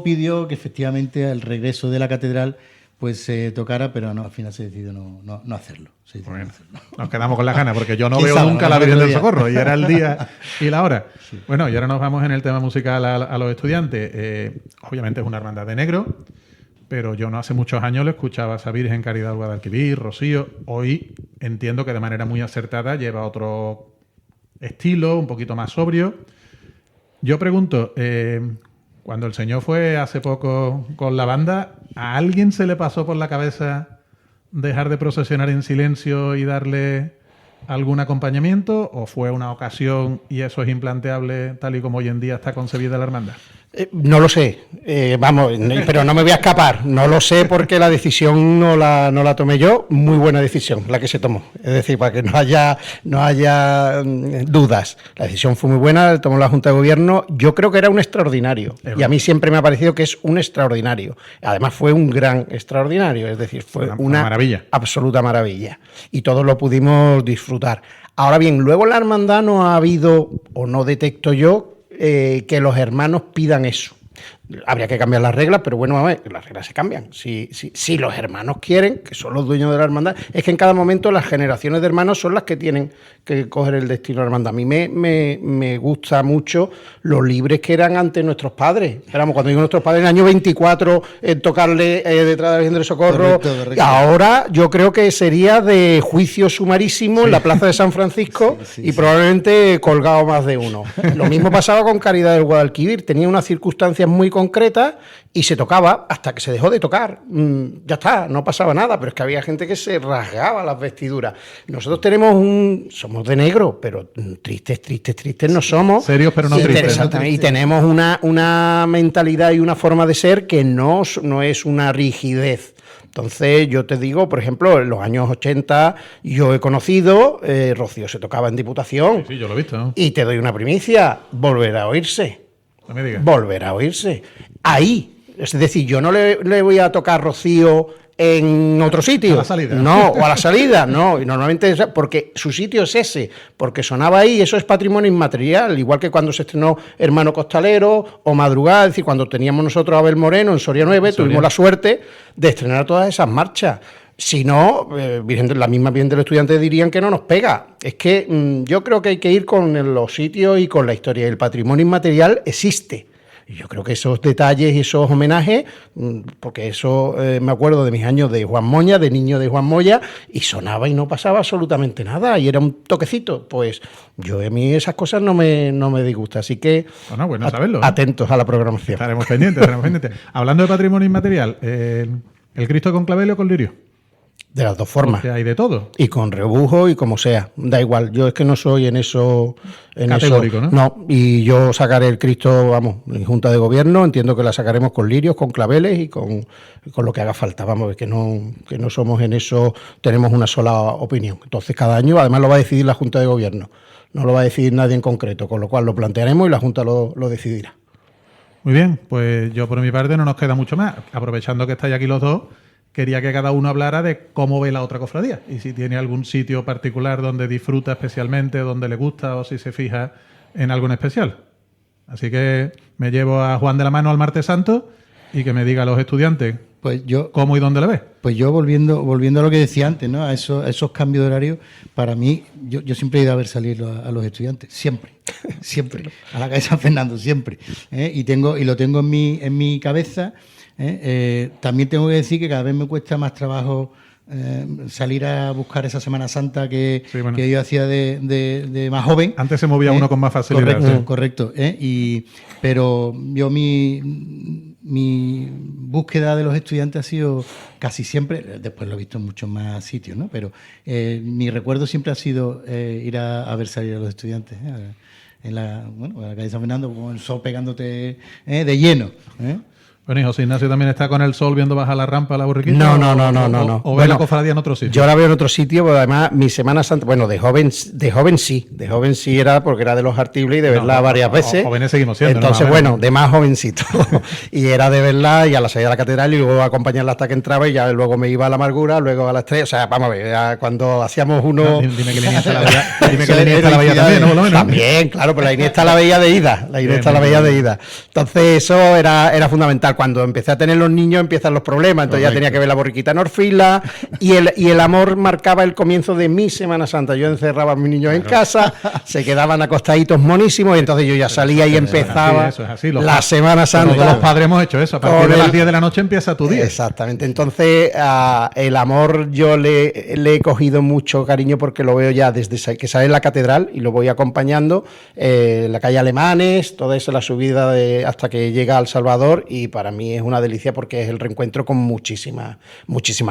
pidió que efectivamente al regreso de la catedral pues se tocara, pero no, al final se decidió no hacerlo. Bueno, nos quedamos con las ganas, porque yo no ¿Quién veo sabe? nunca A la lo mejor Virgen del otro día. Socorro, y era el día y la hora. Bueno, y ahora nos vamos en el tema musical a los estudiantes. Obviamente es una hermandad de negro, pero yo no hace muchos años le escuchaba a esa Virgen Caridad del Guadalquivir, Rocío. Hoy entiendo que de manera muy acertada lleva otro estilo, un poquito más sobrio. Yo pregunto, cuando el señor fue hace poco con la banda, ¿a alguien se le pasó por la cabeza dejar de procesionar en silencio y darle algún acompañamiento? ¿O fue una ocasión y eso es implanteable tal y como hoy en día está concebida la hermandad? No lo sé, pero no me voy a escapar. No lo sé porque la decisión no la tomé yo. Muy buena decisión la que se tomó. Es decir, para que no haya dudas. La decisión fue muy buena, la tomó la Junta de Gobierno. Yo creo que era un extraordinario. Y a mí siempre me ha parecido que es un extraordinario. Además fue un gran extraordinario. Es decir, fue una maravilla. Absoluta maravilla. Y todos lo pudimos disfrutar. Ahora bien, luego la hermandad no ha habido, o no detecto yo, que los hermanos pidan eso. Habría que cambiar las reglas, pero bueno, a ver, las reglas se cambian. Si los hermanos quieren, que son los dueños de la hermandad, es que en cada momento las generaciones de hermanos son las que tienen que coger el destino de la hermandad. A mí me gusta mucho lo libres que eran ante nuestros padres. Éramos, cuando digo nuestros padres, en el año 24, tocarle detrás de la Virgen del Socorro. Correcto. Y ahora yo creo que sería de juicio sumarísimo en la plaza de San Francisco y probablemente colgado más de uno. Lo mismo pasaba con Caridad del Guadalquivir. Tenía unas circunstancias muy concreta y se tocaba hasta que se dejó de tocar. Ya está, no pasaba nada, pero es que había gente que se rasgaba las vestiduras. Nosotros somos de negro, pero tristes no somos. Serios, pero no tristes. Exactamente, y tenemos una mentalidad y una forma de ser que no es una rigidez. Entonces, yo te digo, por ejemplo, en los años 80 yo he conocido, Rocío se tocaba en Diputación. Sí, yo lo he visto, ¿no? Y te doy una primicia, volverá a oírse. No me digas. Volverá a oírse. Ahí. Es decir, yo no le voy a tocar Rocío en otro sitio. A la salida. No, o a la salida, no. Y normalmente, porque su sitio es ese, porque sonaba ahí, eso es patrimonio inmaterial. Igual que cuando se estrenó Hermano Costalero o Madrugada, es decir, cuando teníamos nosotros a Abel Moreno en Soria 9, tuvimos la suerte de estrenar todas esas marchas. Si no, la misma Virgen del Estudiante dirían que no nos pega. Es que yo creo que hay que ir con los sitios y con la historia. El patrimonio inmaterial existe. Y yo creo que esos detalles y esos homenajes, porque eso me acuerdo de mis años de Juan Moña, de niño de Juan Moya, y sonaba y no pasaba absolutamente nada, y era un toquecito. Pues a mí esas cosas no me disgustan. Así que Bueno saberlo. Atentos a la programación. Estaremos pendientes. Hablando de patrimonio inmaterial, ¿el Cristo con clavelio o con lirio? De las dos formas. Porque hay de todo. Y con rebujo y como sea. Da igual. Yo es que no soy en eso. Categórico, ¿no? No. Y yo sacaré el Cristo, vamos, en Junta de Gobierno. Entiendo que la sacaremos con lirios, con claveles y con lo que haga falta. Vamos, que no somos en eso. Tenemos una sola opinión. Entonces, cada año, además, lo va a decidir la Junta de Gobierno. No lo va a decidir nadie en concreto. Con lo cual, lo plantearemos y la Junta lo decidirá. Muy bien. Pues yo, por mi parte, no nos queda mucho más. Aprovechando que estáis aquí los dos, quería que cada uno hablara de cómo ve la otra cofradía y si tiene algún sitio particular donde disfruta especialmente, donde le gusta o si se fija en algo en especial. Así que me llevo a Juan de la mano al Martes Santo y que me diga a los estudiantes cómo y dónde le ve. Pues yo, volviendo a lo que decía antes, ¿no? A esos cambios de horario, para mí, yo siempre he ido a ver salir a los estudiantes, siempre, a la calle San Fernando, siempre. Y lo tengo en mi cabeza. También tengo que decir que cada vez me cuesta más trabajo salir a buscar esa Semana Santa que yo hacía de más joven. Antes se movía uno con más facilidad. Correcto. Pero yo mi búsqueda de los estudiantes ha sido casi siempre, después lo he visto en muchos más sitios, ¿no? Pero mi recuerdo siempre ha sido ir a ver salir a los estudiantes en la calle San Fernando con el sol pegándote de lleno. Bueno, y José Ignacio también está con el sol viendo bajar la rampa a la borriquita. No. ¿O ve la cofradía en otro sitio? Yo la veo en otro sitio, pero además mi Semana Santa, bueno, de joven sí era porque era de los Artibles y de verla varias veces. Jóvenes seguimos siendo. Entonces, de más jovencito. Y era de verla y a la salida de la catedral y luego acompañarla hasta que entraba y ya luego me iba a la Amargura, luego a la Estrella. O sea, vamos a ver, cuando hacíamos uno... Dime que la Iniesta la veía también, ¿no? Por lo menos. También, claro, pero la Iniesta la veía de ida. Entonces eso era fundamental. final, cuando empecé a tener los niños, empiezan los problemas. Entonces ya tenía que ver la borriquita en Orfila y el amor marcaba el comienzo de mi Semana Santa. Yo encerraba a mis niños en casa, se quedaban acostaditos monísimos y entonces yo ya salía y empezaba Eso es así. la Semana Santa. Todos los padres hemos hecho eso. A partir de las 10 de la noche empieza tu día. Exactamente. Entonces, el amor yo le he cogido mucho cariño porque lo veo ya desde que sale en la catedral y lo voy acompañando, la calle Alemanes, toda esa la subida hasta que llega al Salvador, y para mí es una delicia porque es el reencuentro con muchísimas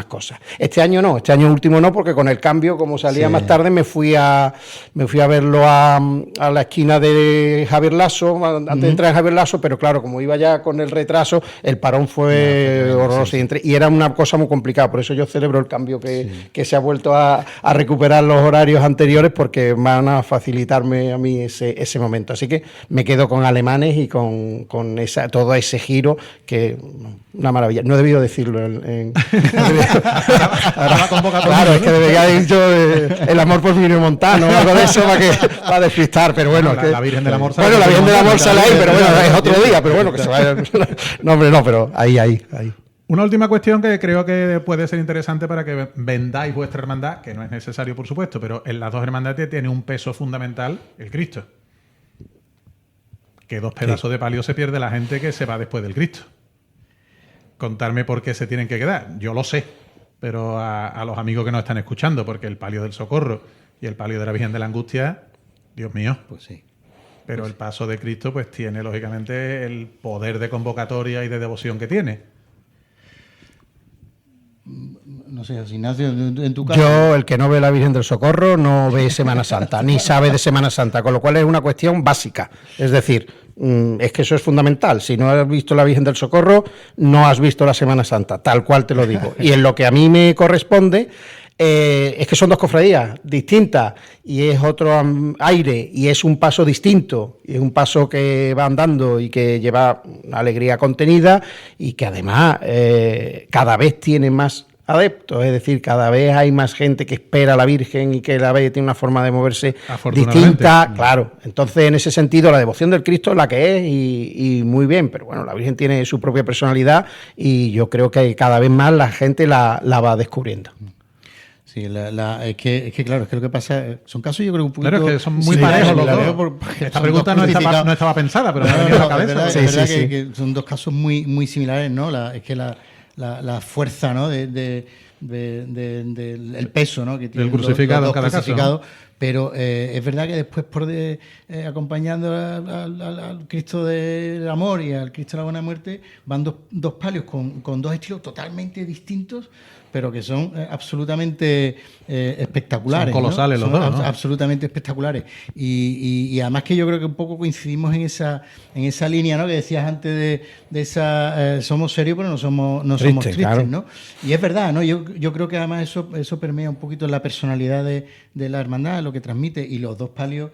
cosas. Este año no, este año último no, porque con el cambio, como salía más tarde, me fui a verlo a la esquina de Javier Lasso, antes de entrar en Javier Lasso, pero claro, como iba ya con el retraso, el parón fue horroroso y era una cosa muy complicada. Por eso yo celebro el cambio que se ha vuelto a recuperar los horarios anteriores, porque van a facilitarme a mí ese momento. Así que me quedo con Alemanes y con todo ese giro, que una maravilla. No he debido decirlo claro, es que debería haber dicho el amor por Mino Montano o algo de eso para despistar, pero bueno. La Virgen del Amor sale. Bueno, la Virgen del Amor sale ahí, pero bueno, es otro día, pero bueno, que se vaya. No, hombre, no, pero ahí. Una última cuestión que creo que puede ser interesante para que vendáis vuestra hermandad, que no es necesario, por supuesto, pero en las dos hermandades tiene un peso fundamental el Cristo. Que 2 pedazos de palio se pierde la gente que se va después del Cristo. Contarme por qué se tienen que quedar. Yo lo sé, pero a los amigos que nos están escuchando, porque el palio del Socorro y el palio de la Virgen de la Angustia, Dios mío. Pues sí. Pero el paso de Cristo pues tiene, lógicamente, el poder de convocatoria y de devoción que tiene. No sé, Ignacio, en tu caso. Yo, el que no ve la Virgen del Socorro, no ve Semana Santa, ni sabe de Semana Santa, con lo cual es una cuestión básica. Es decir, es que eso es fundamental. Si no has visto la Virgen del Socorro, no has visto la Semana Santa, tal cual te lo digo. Y en lo que a mí me corresponde, es que son 2 cofradías distintas y es otro aire y es un paso distinto, y es un paso que va andando y que lleva una alegría contenida y que además cada vez tiene más adeptos, es decir, cada vez hay más gente que espera a la Virgen y que la ve, tiene una forma de moverse distinta, claro. Entonces, en ese sentido, la devoción del Cristo es la que es y muy bien, pero bueno, la Virgen tiene su propia personalidad y yo creo que cada vez más la gente la va descubriendo. Sí, es que claro, es que lo que pasa son casos, yo creo, un poquito... Claro, es que son muy parejos los dos. Esta pregunta no estaba pensada, pero me ha venido a la cabeza. Es verdad que son 2 casos muy similares, ¿no? Es que la fuerza, ¿no? del peso, ¿no? Que tiene el crucificado en cada caso. Pero es verdad que después, acompañando al Cristo del Amor y al Cristo de la Buena Muerte, van dos palios con 2 estilos totalmente distintos, pero que son absolutamente espectaculares. Son colosales, ¿no? Los dos, ¿no? Absolutamente espectaculares. Y además que yo creo que un poco coincidimos en esa línea, ¿no? Que decías antes de esa... somos serios, pero no somos tristes, claro. ¿No? Y es verdad, ¿no? Yo creo que además eso permea un poquito la personalidad de la hermandad, lo que transmite, y los 2 palios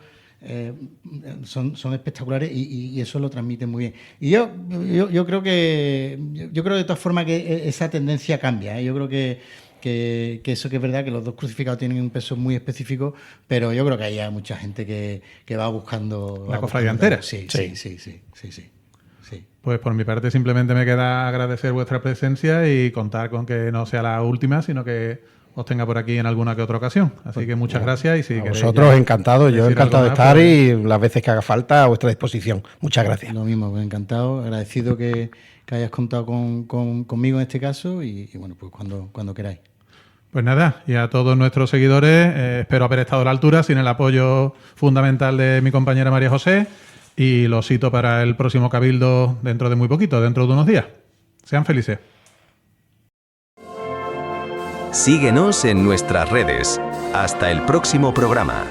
son espectaculares y eso lo transmite muy bien. Y yo creo que de todas formas que esa tendencia cambia, ¿eh? Yo creo que eso que es verdad, que los 2 crucificados tienen un peso muy específico, pero yo creo que hay mucha gente que va buscando... ¿La cofradía entera? Sí. Pues por mi parte simplemente me queda agradecer vuestra presencia y contar con que no sea la última, sino que os tenga por aquí en alguna que otra ocasión. Así que muchas gracias. Y si vosotros, encantado. Yo encantado de estar y las veces que haga falta a vuestra disposición. Muchas gracias. Lo mismo, pues encantado. Agradecido que hayas contado conmigo en este caso y bueno, pues cuando queráis. Pues nada, y a todos nuestros seguidores, espero haber estado a la altura sin el apoyo fundamental de mi compañera María José, y los cito para el próximo Cabildo dentro de muy poquito, dentro de unos días. Sean felices. Síguenos en nuestras redes. Hasta el próximo programa.